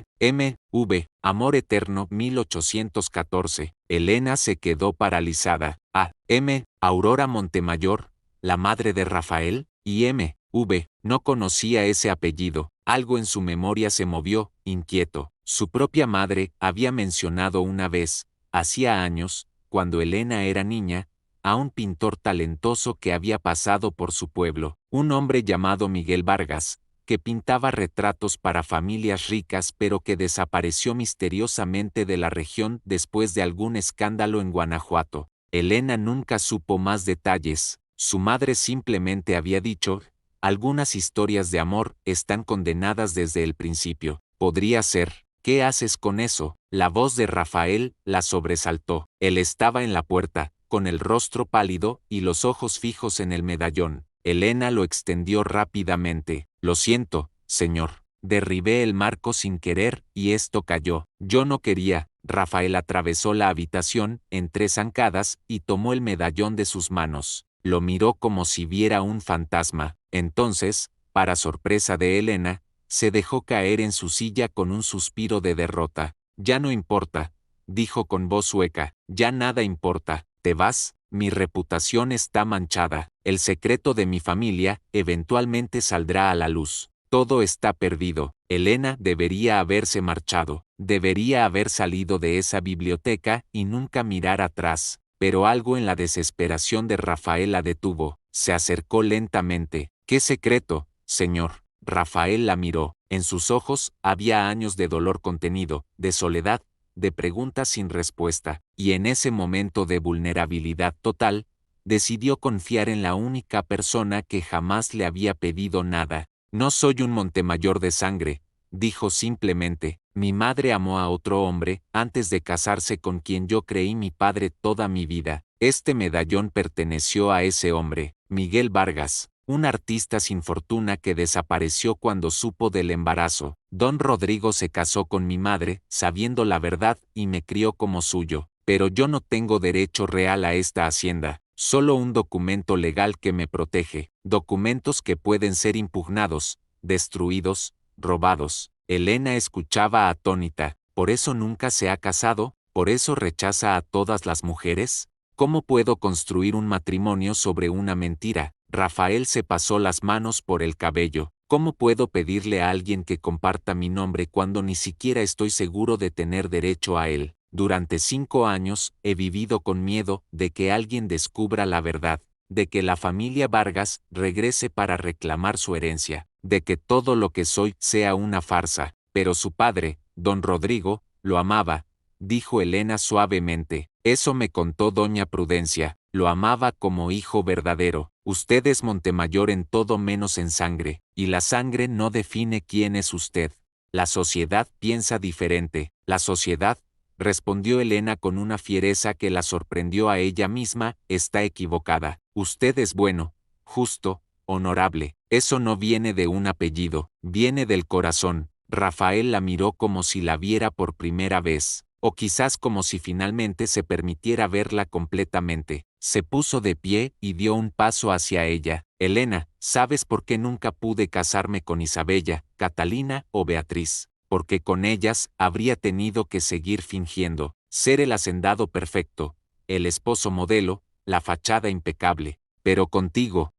Amor Eterno 1814. Elena se quedó paralizada. A.M. Aurora Montemayor, la madre de Rafael, y M.V. No conocía ese apellido. Algo en su memoria se movió, inquieto. Su propia madre había mencionado una vez, hacía años, cuando Elena era niña, a un pintor talentoso que había pasado por su pueblo, un hombre llamado Miguel Vargas, que pintaba retratos para familias ricas pero que desapareció misteriosamente de la región después de algún escándalo en Guanajuato. Elena nunca supo más detalles. Su madre simplemente había dicho, algunas historias de amor están condenadas desde el principio. Podría ser. ¿Qué haces con eso? La voz de Rafael la sobresaltó. Él estaba en la puerta, con el rostro pálido y los ojos fijos en el medallón. Elena lo extendió rápidamente. Lo siento, señor. Derribé el marco sin querer y esto cayó. Yo no quería. Rafael atravesó la habitación en 3 zancadas y tomó el medallón de sus manos. Lo miró como si viera un fantasma. Entonces, para sorpresa de Elena, se dejó caer en su silla con un suspiro de derrota. Ya no importa, dijo con voz hueca, ya nada importa. ¿Te vas? Mi reputación está manchada. El secreto de mi familia eventualmente saldrá a la luz. Todo está perdido. Elena debería haberse marchado. Debería haber salido de esa biblioteca y nunca mirar atrás. Pero algo en la desesperación de Rafael la detuvo. Se acercó lentamente. ¿Qué secreto, señor? Rafael la miró. En sus ojos había años de dolor contenido, de soledad, de preguntas sin respuesta, y en ese momento de vulnerabilidad total, decidió confiar en la única persona que jamás le había pedido nada. No soy un Montemayor de sangre, dijo simplemente. Mi madre amó a otro hombre antes de casarse con quien yo creí mi padre toda mi vida. Este medallón perteneció a ese hombre, Miguel Vargas, un artista sin fortuna que desapareció cuando supo del embarazo. Don Rodrigo se casó con mi madre, sabiendo la verdad, y me crió como suyo. Pero yo no tengo derecho real a esta hacienda, solo un documento legal que me protege, documentos que pueden ser impugnados, destruidos, robados. Elena escuchaba atónita. ¿Por eso nunca se ha casado? ¿Por eso rechaza a todas las mujeres? ¿Cómo puedo construir un matrimonio sobre una mentira? Rafael se pasó las manos por el cabello. ¿Cómo puedo pedirle a alguien que comparta mi nombre cuando ni siquiera estoy seguro de tener derecho a él? Durante 5 años he vivido con miedo de que alguien descubra la verdad, de que la familia Vargas regrese para reclamar su herencia, de que todo lo que soy sea una farsa. Pero su padre, don Rodrigo, lo amaba, dijo Elena suavemente. Eso me contó doña Prudencia. Lo amaba como hijo verdadero. Usted es Montemayor en todo menos en sangre, y la sangre no define quién es usted. La sociedad piensa diferente. La sociedad, respondió Elena con una fiereza que la sorprendió a ella misma, está equivocada. Usted es bueno, justo, honorable. Eso no viene de un apellido, viene del corazón. Rafael la miró como si la viera por primera vez, o quizás como si finalmente se permitiera verla completamente. Se puso de pie y dio un paso hacia ella. Elena, ¿sabes por qué nunca pude casarme con Isabella, Catalina o Beatriz? Porque con ellas habría tenido que seguir fingiendo ser el hacendado perfecto, el esposo modelo, la fachada impecable. Pero contigo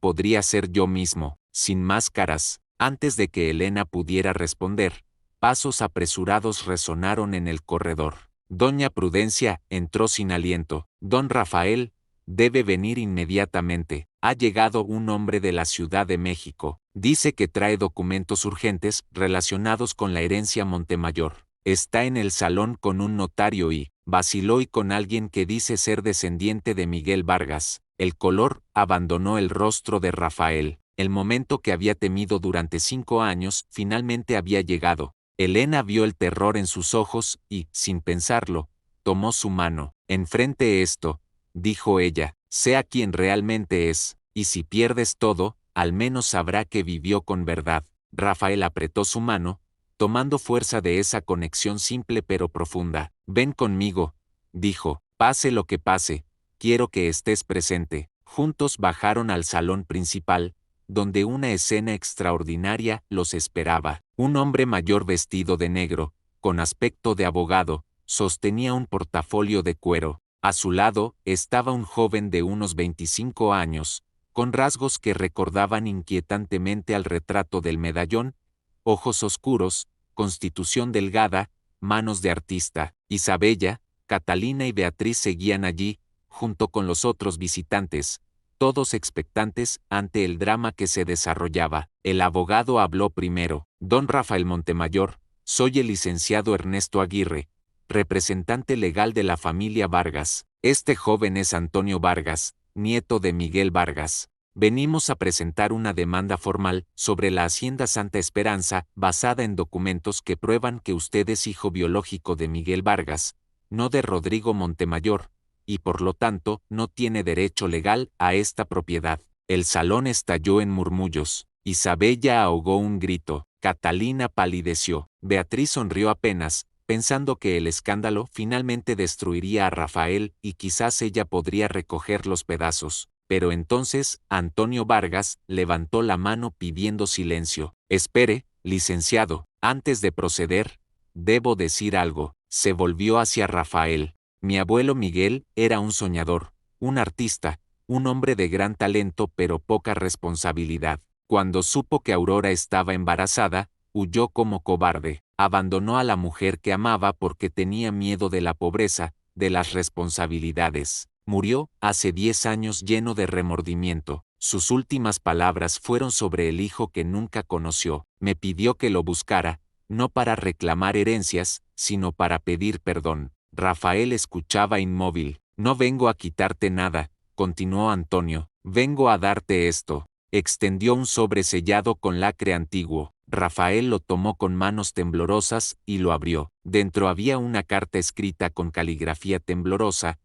podría ser yo mismo, sin máscaras. Antes de que Elena pudiera responder, pasos apresurados resonaron en el corredor. Doña Prudencia entró sin aliento. Don Rafael, debe venir inmediatamente. Ha llegado un hombre de la Ciudad de México. Dice que trae documentos urgentes relacionados con la herencia Montemayor. Está en el salón con un notario y vaciló y con alguien que dice ser descendiente de Miguel Vargas. El color abandonó el rostro de Rafael. El momento que había temido durante 5 años finalmente había llegado. Elena vio el terror en sus ojos y, sin pensarlo, tomó su mano. Enfrente esto, dijo ella, sea quien realmente es, y si pierdes todo, al menos sabrá que vivió con verdad. Rafael apretó su mano, tomando fuerza de esa conexión simple pero profunda. Ven conmigo, dijo, pase lo que pase, quiero que estés presente. Juntos bajaron al salón principal, donde una escena extraordinaria los esperaba. Un hombre mayor vestido de negro, con aspecto de abogado, sostenía un portafolio de cuero. A su lado estaba un joven de unos 25 años, con rasgos que recordaban inquietantemente al retrato del medallón, ojos oscuros, constitución delgada, manos de artista. Isabella, Catalina y Beatriz seguían allí, junto con los otros visitantes, todos expectantes ante el drama que se desarrollaba. El abogado habló primero. Don Rafael Montemayor, soy el licenciado Ernesto Aguirre, representante legal de la familia Vargas. Este joven es Antonio Vargas, nieto de Miguel Vargas. Venimos a presentar una demanda formal sobre la Hacienda Santa Esperanza, basada en documentos que prueban que usted es hijo biológico de Miguel Vargas, no de Rodrigo Montemayor, y por lo tanto no tiene derecho legal a esta propiedad. El salón estalló en murmullos. Isabella ahogó un grito. Catalina palideció. Beatriz sonrió apenas, pensando que el escándalo finalmente destruiría a Rafael y quizás ella podría recoger los pedazos. Pero entonces, Antonio Vargas levantó la mano pidiendo silencio. Espere, licenciado, antes de proceder, debo decir algo. Se volvió hacia Rafael. Mi abuelo Miguel era un soñador, un artista, un hombre de gran talento pero poca responsabilidad. Cuando supo que Aurora estaba embarazada, huyó como cobarde. Abandonó a la mujer que amaba porque tenía miedo de la pobreza, de las responsabilidades. Murió hace 10 años lleno de remordimiento. Sus últimas palabras fueron sobre el hijo que nunca conoció. Me pidió que lo buscara, no para reclamar herencias, sino para pedir perdón. Rafael escuchaba inmóvil. No vengo a quitarte nada, continuó Antonio, vengo a darte esto. Extendió un sobre sellado con lacre antiguo. Rafael lo tomó con manos temblorosas y lo abrió. Dentro había una carta escrita con caligrafía temblorosa.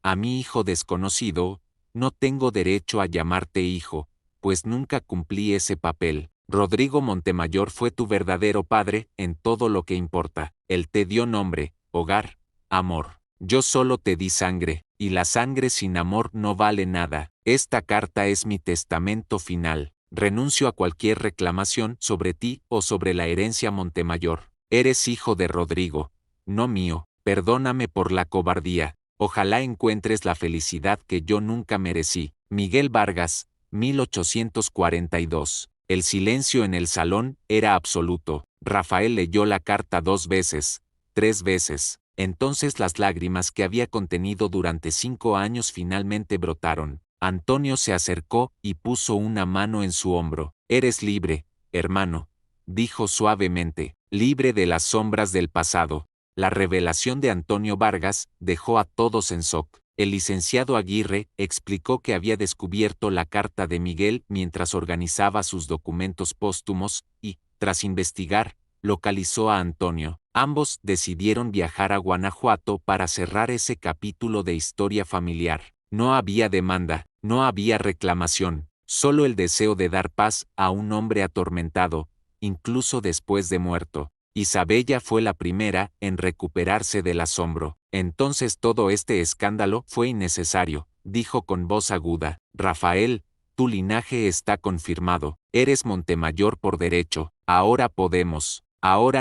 A mi hijo desconocido, no tengo derecho a llamarte hijo, pues nunca cumplí ese papel. Rodrigo Montemayor fue tu verdadero padre en todo lo que importa. Él te dio nombre, hogar, amor. Yo solo te di sangre, y la sangre sin amor no vale nada. Esta carta es mi testamento final. Renuncio a cualquier reclamación sobre ti o sobre la herencia Montemayor. Eres hijo de Rodrigo, no mío. Perdóname por la cobardía. Ojalá encuentres la felicidad que yo nunca merecí. Miguel Vargas, 1842. El silencio en el salón era absoluto. Rafael leyó la carta 2 veces, 3 veces. Entonces las lágrimas que había contenido durante 5 años finalmente brotaron. Antonio se acercó y puso una mano en su hombro. Eres libre, hermano, dijo suavemente, libre de las sombras del pasado. La revelación de Antonio Vargas dejó a todos en shock. El licenciado Aguirre explicó que había descubierto la carta de Miguel mientras organizaba sus documentos póstumos y, tras investigar, localizó a Antonio. Ambos decidieron viajar a Guanajuato para cerrar ese capítulo de historia familiar. No había demanda, no había reclamación, solo el deseo de dar paz a un hombre atormentado, incluso después de muerto. Isabella fue la primera en recuperarse del asombro. Entonces todo este escándalo fue innecesario, dijo con voz aguda. Rafael, tu linaje está confirmado, eres Montemayor por derecho, ahora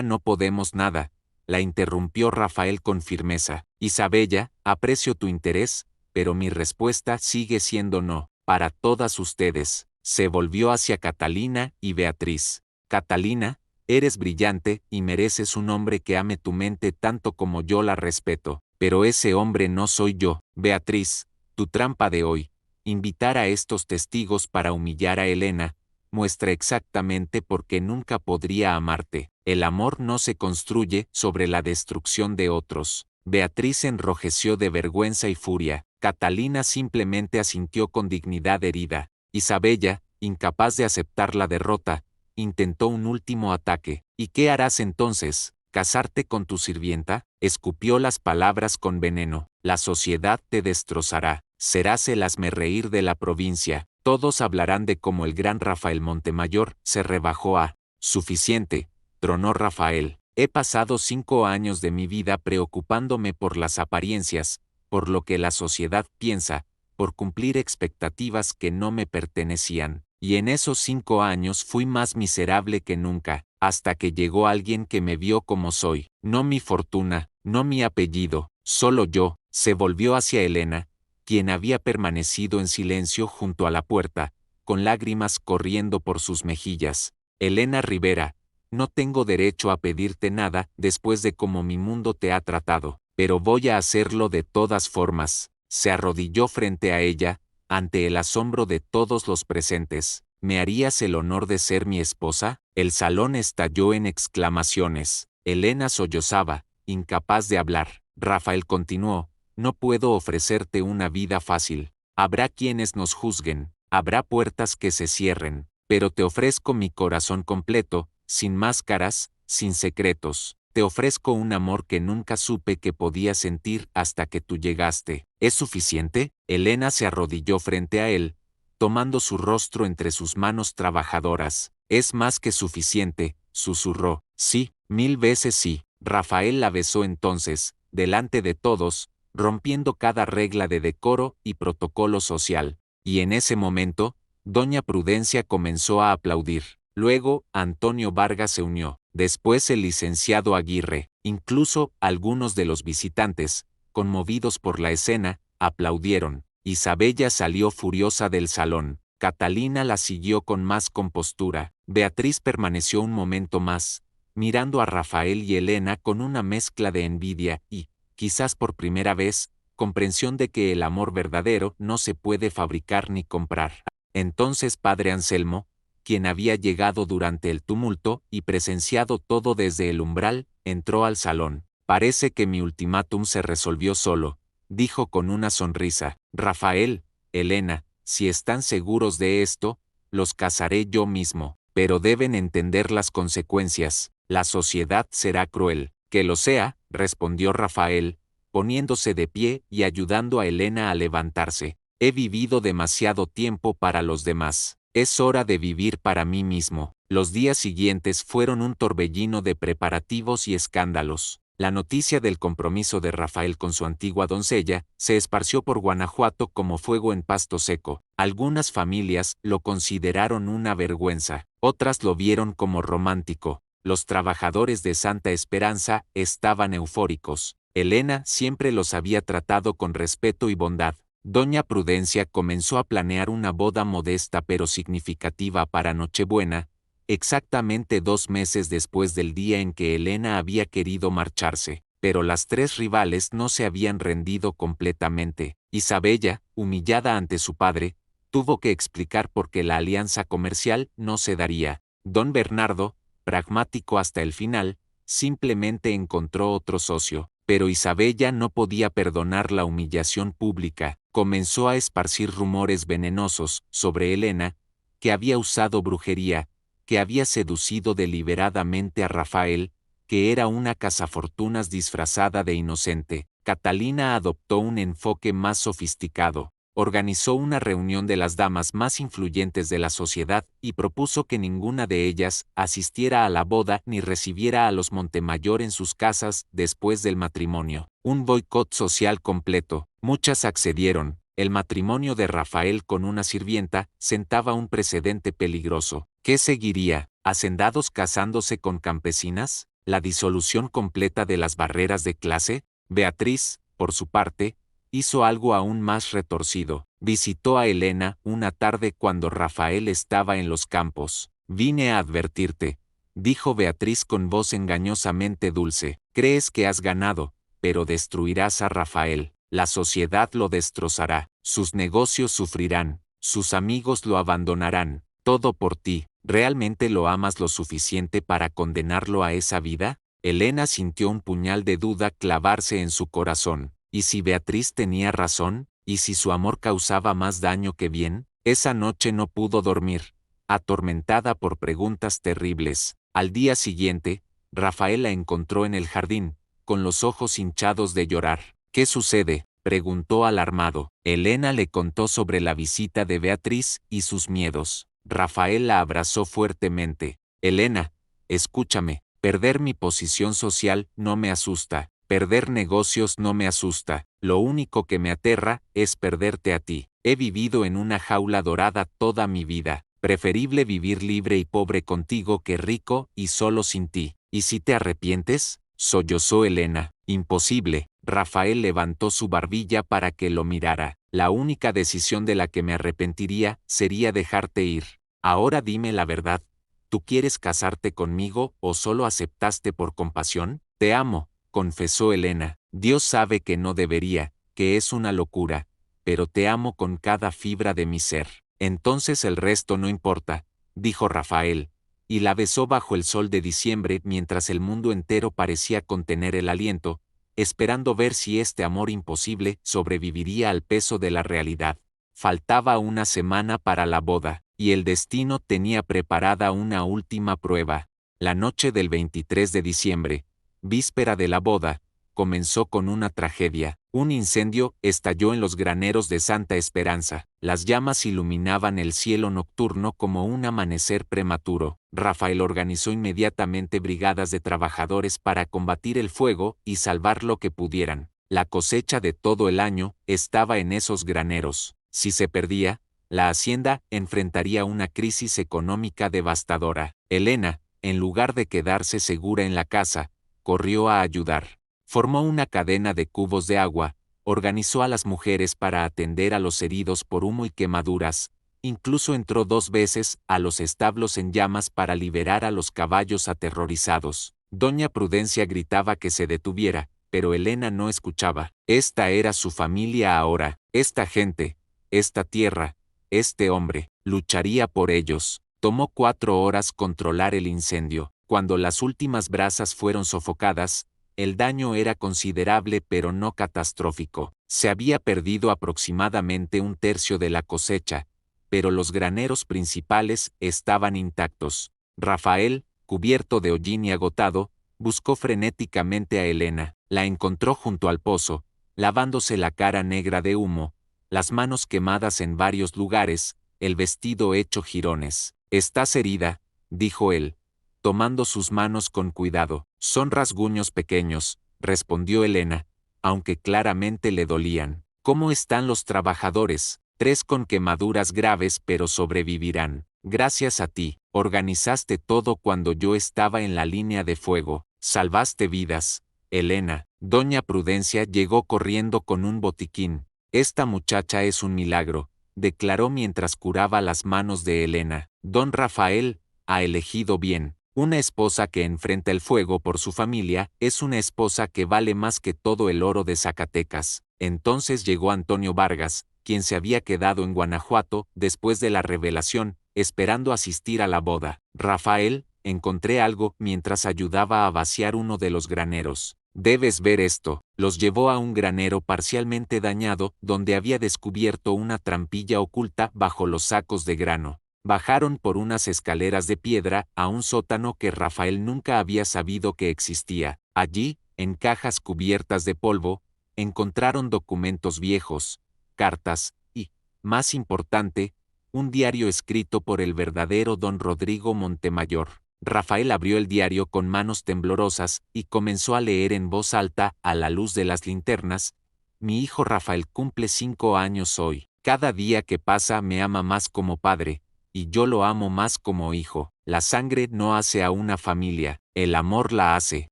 no podemos nada, la interrumpió Rafael con firmeza. Isabella, aprecio tu interés, pero mi respuesta sigue siendo no, para todas ustedes. Se volvió hacia Catalina y Beatriz. Catalina, eres brillante y mereces un hombre que ame tu mente tanto como yo la respeto, pero ese hombre no soy yo. Beatriz, tu trampa de hoy, invitar a estos testigos para humillar a Elena, muestra exactamente por qué nunca podría amarte. El amor no se construye sobre la destrucción de otros. Beatriz enrojeció de vergüenza y furia. Catalina simplemente asintió con dignidad herida. Isabella, incapaz de aceptar la derrota, intentó un último ataque. ¿Y qué harás entonces? ¿Casarte con tu sirvienta? Escupió las palabras con veneno. La sociedad te destrozará. Serás el hazmerreír de la provincia. Todos hablarán de cómo el gran Rafael Montemayor se rebajó a suficiente, tronó Rafael. He pasado 5 años de mi vida preocupándome por las apariencias, por lo que la sociedad piensa, por cumplir expectativas que no me pertenecían. Y en esos 5 años fui más miserable que nunca, hasta que llegó alguien que me vio como soy. No mi fortuna, no mi apellido, solo yo. Se volvió hacia Elena, quien había permanecido en silencio junto a la puerta, con lágrimas corriendo por sus mejillas. Elena Rivera, no tengo derecho a pedirte nada después de cómo mi mundo te ha tratado, pero voy a hacerlo de todas formas. Se arrodilló frente a ella, ante el asombro de todos los presentes. ¿Me harías el honor de ser mi esposa? El salón estalló en exclamaciones. Elena sollozaba, incapaz de hablar. Rafael continuó, no puedo ofrecerte una vida fácil. Habrá quienes nos juzguen, habrá puertas que se cierren, pero te ofrezco mi corazón completo, sin máscaras, sin secretos. Te ofrezco un amor que nunca supe que podía sentir hasta que tú llegaste. ¿Es suficiente? Elena se arrodilló frente a él, tomando su rostro entre sus manos trabajadoras. Es más que suficiente, susurró. Sí, 1000 veces sí. Rafael la besó entonces, delante de todos, rompiendo cada regla de decoro y protocolo social. Y en ese momento, doña Prudencia comenzó a aplaudir. Luego, Antonio Vargas se unió. Después el licenciado Aguirre. Incluso, algunos de los visitantes, conmovidos por la escena, aplaudieron. Isabella salió furiosa del salón. Catalina la siguió con más compostura. Beatriz permaneció un momento más, mirando a Rafael y Elena con una mezcla de envidia y, quizás por primera vez, comprensión de que el amor verdadero no se puede fabricar ni comprar. Entonces padre Anselmo, quien había llegado durante el tumulto y presenciado todo desde el umbral, entró al salón. Parece que mi ultimátum se resolvió solo, dijo con una sonrisa. Rafael, Elena, si están seguros de esto, los casaré yo mismo, pero deben entender las consecuencias. La sociedad será cruel. Que lo sea, respondió Rafael, poniéndose de pie y ayudando a Elena a levantarse. He vivido demasiado tiempo para los demás. Es hora de vivir para mí mismo. Los días siguientes fueron un torbellino de preparativos y escándalos. La noticia del compromiso de Rafael con su antigua doncella se esparció por Guanajuato como fuego en pasto seco. Algunas familias lo consideraron una vergüenza, otras lo vieron como romántico. Los trabajadores de Santa Esperanza estaban eufóricos. Elena siempre los había tratado con respeto y bondad. Doña Prudencia comenzó a planear una boda modesta pero significativa para Nochebuena, exactamente 2 meses después del día en que Elena había querido marcharse. Pero las 3 rivales no se habían rendido completamente. Isabella, humillada ante su padre, tuvo que explicar por qué la alianza comercial no se daría. Don Bernardo, pragmático hasta el final, simplemente encontró otro socio. Pero Isabella no podía perdonar la humillación pública. Comenzó a esparcir rumores venenosos sobre Elena, que había usado brujería, que había seducido deliberadamente a Rafael, que era una cazafortunas disfrazada de inocente. Catalina adoptó un enfoque más sofisticado. Organizó una reunión de las damas más influyentes de la sociedad y propuso que ninguna de ellas asistiera a la boda ni recibiera a los Montemayor en sus casas después del matrimonio. Un boicot social completo. Muchas accedieron, El matrimonio de Rafael con una sirvienta sentaba un precedente peligroso. ¿Qué seguiría? ¿Hacendados casándose con campesinas? ¿La disolución completa de las barreras de clase? Beatriz, por su parte, hizo algo aún más retorcido. Visitó a Elena una tarde cuando Rafael estaba en los campos. «Vine a advertirte», dijo Beatriz con voz engañosamente dulce. «Crees que has ganado, pero destruirás a Rafael. La sociedad lo destrozará, sus negocios sufrirán, sus amigos lo abandonarán, todo por ti. ¿Realmente lo amas lo suficiente para condenarlo a esa vida?» Elena sintió un puñal de duda clavarse en su corazón. ¿Y si Beatriz tenía razón? ¿Y si su amor causaba más daño que bien? Esa noche no pudo dormir, atormentada por preguntas terribles. Al día siguiente, Rafael la encontró en el jardín, con los ojos hinchados de llorar. «¿Qué sucede?», preguntó alarmado. Elena le contó sobre la visita de Beatriz y sus miedos. Rafael la abrazó fuertemente. «Elena, escúchame, perder mi posición social no me asusta, perder negocios no me asusta, lo único que me aterra es perderte a ti. He vivido en una jaula dorada toda mi vida, preferible vivir libre y pobre contigo que rico y solo sin ti. ¿Y si te arrepientes?», sollozó Elena. «Imposible». Rafael levantó su barbilla para que lo mirara. «La única decisión de la que me arrepentiría sería dejarte ir. Ahora dime la verdad. ¿Tú quieres casarte conmigo o solo aceptaste por compasión?» «Te amo», confesó Elena. «Dios sabe que no debería, que es una locura, pero te amo con cada fibra de mi ser». «Entonces el resto no importa», dijo Rafael, y la besó bajo el sol de diciembre mientras el mundo entero parecía contener el aliento, esperando ver si este amor imposible sobreviviría al peso de la realidad. Faltaba una semana para la boda, y el destino tenía preparada una última prueba. La noche del 23 de diciembre, víspera de la boda, comenzó con una tragedia. Un incendio estalló en los graneros de Santa Esperanza. Las llamas iluminaban el cielo nocturno como un amanecer prematuro. Rafael organizó inmediatamente brigadas de trabajadores para combatir el fuego y salvar lo que pudieran. La cosecha de todo el año estaba en esos graneros. Si se perdía, la hacienda enfrentaría una crisis económica devastadora. Elena, en lugar de quedarse segura en la casa, corrió a ayudar. Formó una cadena de cubos de agua, organizó a las mujeres para atender a los heridos por humo y quemaduras, incluso entró 2 veces a los establos en llamas para liberar a los caballos aterrorizados. Doña Prudencia gritaba que se detuviera, pero Elena no escuchaba. Esta era su familia ahora, esta gente, esta tierra, este hombre, lucharía por ellos. Tomó 4 horas controlar el incendio. Cuando las últimas brasas fueron sofocadas, el daño era considerable pero no catastrófico. Se había perdido aproximadamente 1/3 de la cosecha, pero los graneros principales estaban intactos. Rafael, cubierto de hollín y agotado, buscó frenéticamente a Elena. La encontró junto al pozo, lavándose la cara negra de humo, las manos quemadas en varios lugares, el vestido hecho jirones. «¿Estás herida?», dijo él, tomando sus manos con cuidado. «Son rasguños pequeños», respondió Elena, aunque claramente le dolían. «¿Cómo están los trabajadores?». «3 con quemaduras graves pero sobrevivirán. Gracias a ti, organizaste todo cuando yo estaba en la línea de fuego. Salvaste vidas, Elena». Doña Prudencia llegó corriendo con un botiquín. «Esta muchacha es un milagro», declaró mientras curaba las manos de Elena. «Don Rafael ha elegido bien. Una esposa que enfrenta el fuego por su familia es una esposa que vale más que todo el oro de Zacatecas». Entonces llegó Antonio Vargas, quien se había quedado en Guanajuato después de la revelación, esperando asistir a la boda. «Rafael, encontré algo», mientras ayudaba a vaciar uno de los graneros. «Debes ver esto». Los llevó a un granero parcialmente dañado, donde había descubierto una trampilla oculta bajo los sacos de grano. Bajaron por unas escaleras de piedra a un sótano que Rafael nunca había sabido que existía. Allí, en cajas cubiertas de polvo, encontraron documentos viejos, cartas y, más importante, un diario escrito por el verdadero don Rodrigo Montemayor. Rafael abrió el diario con manos temblorosas y comenzó a leer en voz alta, a la luz de las linternas, mi hijo Rafael cumple 5 años hoy. Cada día que pasa me ama más como padre, y yo lo amo más como hijo. La sangre no hace a una familia, el amor la hace.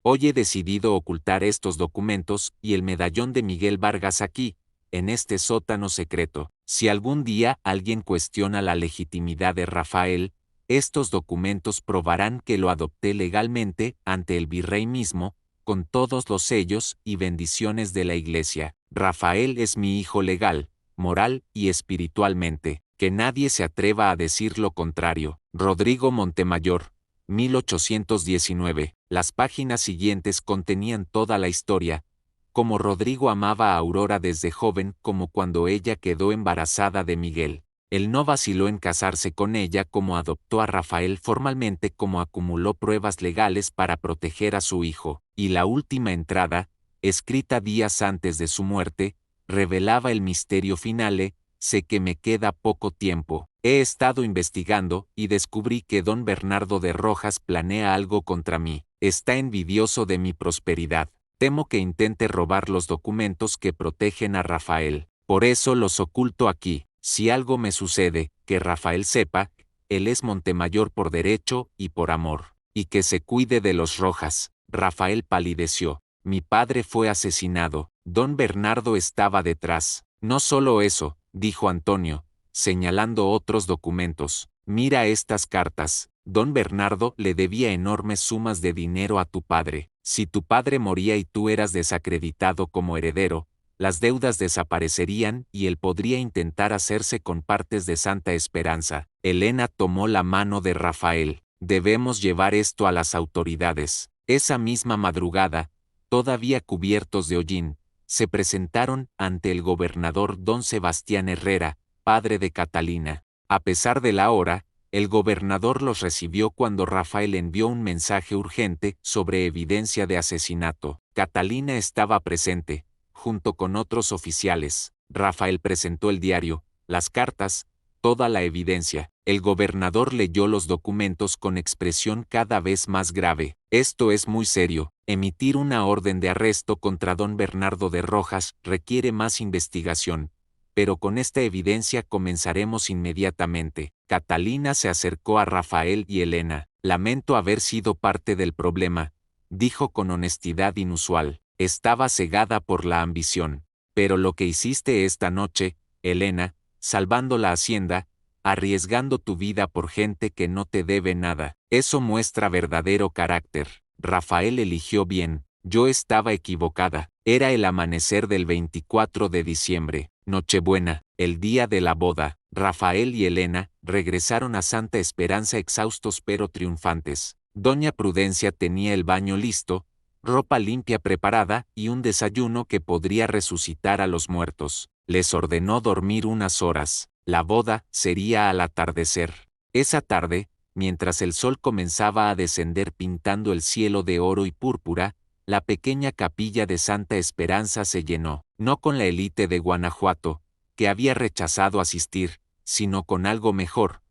Hoy he decidido ocultar estos documentos y el medallón de Miguel Vargas aquí, en este sótano secreto. Si algún día alguien cuestiona la legitimidad de Rafael, estos documentos probarán que lo adopté legalmente ante el virrey mismo, con todos los sellos y bendiciones de la Iglesia. Rafael es mi hijo legal, moral y espiritualmente. Que nadie se atreva a decir lo contrario. Rodrigo Montemayor, 1819. Las páginas siguientes contenían toda la historia, como Rodrigo amaba a Aurora desde joven como cuando ella quedó embarazada de Miguel. Él no vaciló en casarse con ella como adoptó a Rafael formalmente como acumuló pruebas legales para proteger a su hijo, y la última entrada, escrita días antes de su muerte, revelaba el misterio finale: sé que me queda poco tiempo. He estado investigando y descubrí que don Bernardo de Rojas planea algo contra mí. Está envidioso de mi prosperidad. Temo que intente robar los documentos que protegen a Rafael. Por eso los oculto aquí. Si algo me sucede, que Rafael sepa, él es Montemayor por derecho y por amor. Y que se cuide de los Rojas. Rafael palideció. Mi padre fue asesinado. Don Bernardo estaba detrás. No solo eso, dijo Antonio, señalando otros documentos. Mira estas cartas. Don Bernardo le debía enormes sumas de dinero a tu padre. Si tu padre moría y tú eras desacreditado como heredero, las deudas desaparecerían y él podría intentar hacerse con partes de Santa Esperanza. Elena tomó la mano de Rafael. Debemos llevar esto a las autoridades. Esa misma madrugada, todavía cubiertos de hollín, se presentaron ante el gobernador don Sebastián Herrera, padre de Catalina. A pesar de la hora, el gobernador los recibió cuando Rafael envió un mensaje urgente sobre evidencia de asesinato. Catalina estaba presente, junto con otros oficiales. Rafael presentó el diario, las cartas, toda la evidencia. El gobernador leyó los documentos con expresión cada vez más grave. Esto es muy serio. Emitir una orden de arresto contra don Bernardo de Rojas requiere más investigación, pero con esta evidencia comenzaremos inmediatamente. Catalina se acercó a Rafael y Elena. Lamento haber sido parte del problema, dijo con honestidad inusual. Estaba cegada por la ambición. Pero lo que hiciste esta noche, Elena, salvando la hacienda, arriesgando tu vida por gente que no te debe nada, eso muestra verdadero carácter. Rafael eligió bien. Yo estaba equivocada. Era el amanecer del 24 de diciembre, Nochebuena, el día de la boda. Rafael y Elena regresaron a Santa Esperanza exhaustos pero triunfantes. Doña Prudencia tenía el baño listo, ropa limpia preparada y un desayuno que podría resucitar a los muertos. Les ordenó dormir unas horas. La boda sería al atardecer. Esa tarde, mientras el sol comenzaba a descender pintando el cielo de oro y púrpura, la pequeña capilla de Santa Esperanza se llenó, no con la élite de Guanajuato, que había rechazado asistir, sino con algo mejor: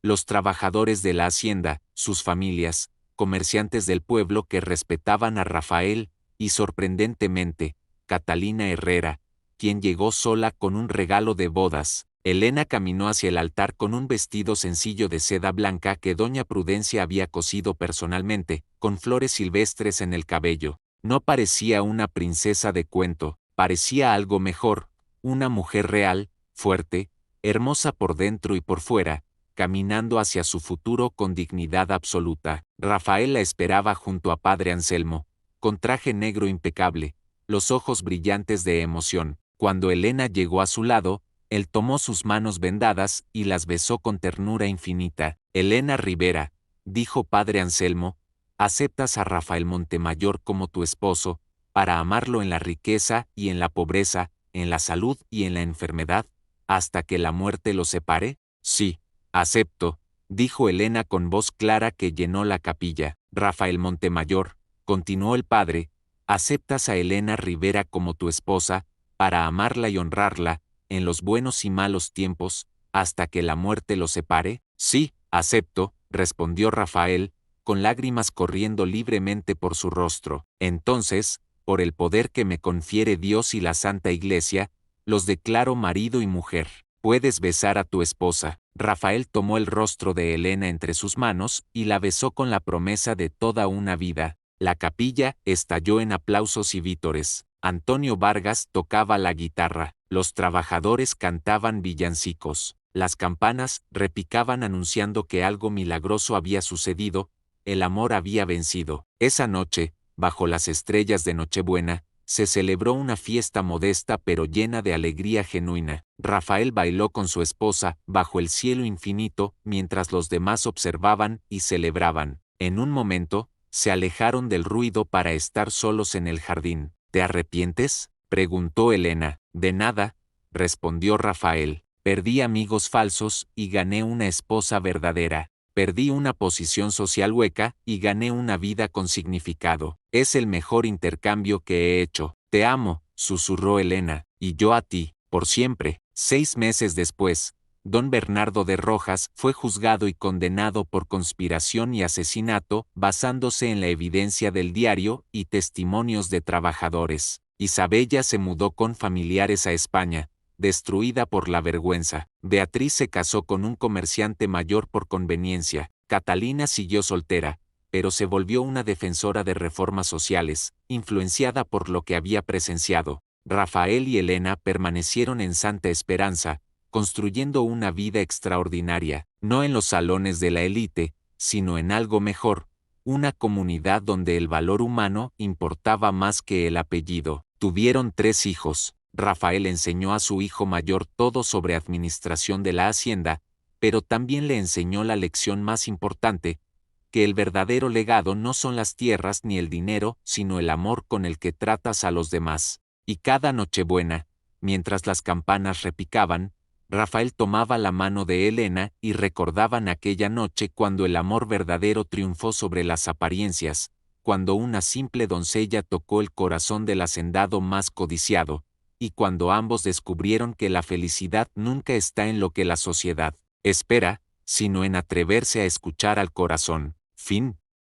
los trabajadores de la hacienda, sus familias, comerciantes del pueblo que respetaban a Rafael, y sorprendentemente, Catalina Herrera, quien llegó sola con un regalo de bodas. Elena caminó hacia el altar con un vestido sencillo de seda blanca que doña Prudencia había cosido personalmente, con flores silvestres en el cabello. No parecía una princesa de cuento, parecía algo mejor, una mujer real, fuerte, hermosa por dentro y por fuera, caminando hacia su futuro con dignidad absoluta. Rafael la esperaba junto a padre Anselmo, con traje negro impecable, los ojos brillantes de emoción. Cuando Elena llegó a su lado, él tomó sus manos vendadas y las besó con ternura infinita. Elena Rivera, dijo padre Anselmo, aceptas a Rafael Montemayor como tu esposo, para amarlo en la riqueza y en la pobreza, en la salud y en la enfermedad, hasta que la muerte los separe? Sí, acepto, dijo Elena con voz clara que llenó la capilla. Rafael Montemayor, continuó el padre, aceptas a Elena Rivera como tu esposa, para amarla y honrarla, en los buenos y malos tiempos, hasta que la muerte los separe? Sí, acepto, respondió Rafael, con lágrimas corriendo libremente por su rostro. Entonces, por el poder que me confiere Dios y la Santa Iglesia, los declaro marido y mujer. Puedes besar a tu esposa. Rafael tomó el rostro de Elena entre sus manos y la besó con la promesa de toda una vida. La capilla estalló en aplausos y vítores. Antonio Vargas tocaba la guitarra. Los trabajadores cantaban villancicos. Las campanas repicaban anunciando que algo milagroso había sucedido. El amor había vencido. Esa noche, bajo las estrellas de Nochebuena, se celebró una fiesta modesta pero llena de alegría genuina. Rafael bailó con su esposa, bajo el cielo infinito, mientras los demás observaban y celebraban. En un momento, se alejaron del ruido para estar solos en el jardín. ¿Te arrepientes?, preguntó Elena. De nada, respondió Rafael. Perdí amigos falsos y gané una esposa verdadera. Perdí una posición social hueca y gané una vida con significado. Es el mejor intercambio que he hecho. Te amo, susurró Elena, y yo a ti, por siempre. 6 meses después, don Bernardo de Rojas fue juzgado y condenado por conspiración y asesinato, basándose en la evidencia del diario y testimonios de trabajadores. Isabella se mudó con familiares a España, destruida por la vergüenza. Beatriz se casó con un comerciante mayor por conveniencia. Catalina siguió soltera, pero se volvió una defensora de reformas sociales, influenciada por lo que había presenciado. Rafael y Elena permanecieron en santa esperanza, construyendo una vida extraordinaria, no en los salones de la élite, sino en algo mejor, una comunidad donde el valor humano importaba más que el apellido. Tuvieron 3 hijos. Rafael enseñó a su hijo mayor todo sobre administración de la hacienda, pero también le enseñó la lección más importante, que el verdadero legado no son las tierras ni el dinero, sino el amor con el que tratas a los demás. Y cada Nochebuena, mientras las campanas repicaban, Rafael tomaba la mano de Elena y recordaban aquella noche cuando el amor verdadero triunfó sobre las apariencias, cuando una simple doncella tocó el corazón del hacendado más codiciado, y cuando ambos descubrieron que la felicidad nunca está en lo que la sociedad espera, sino en atreverse a escuchar al corazón. Fin.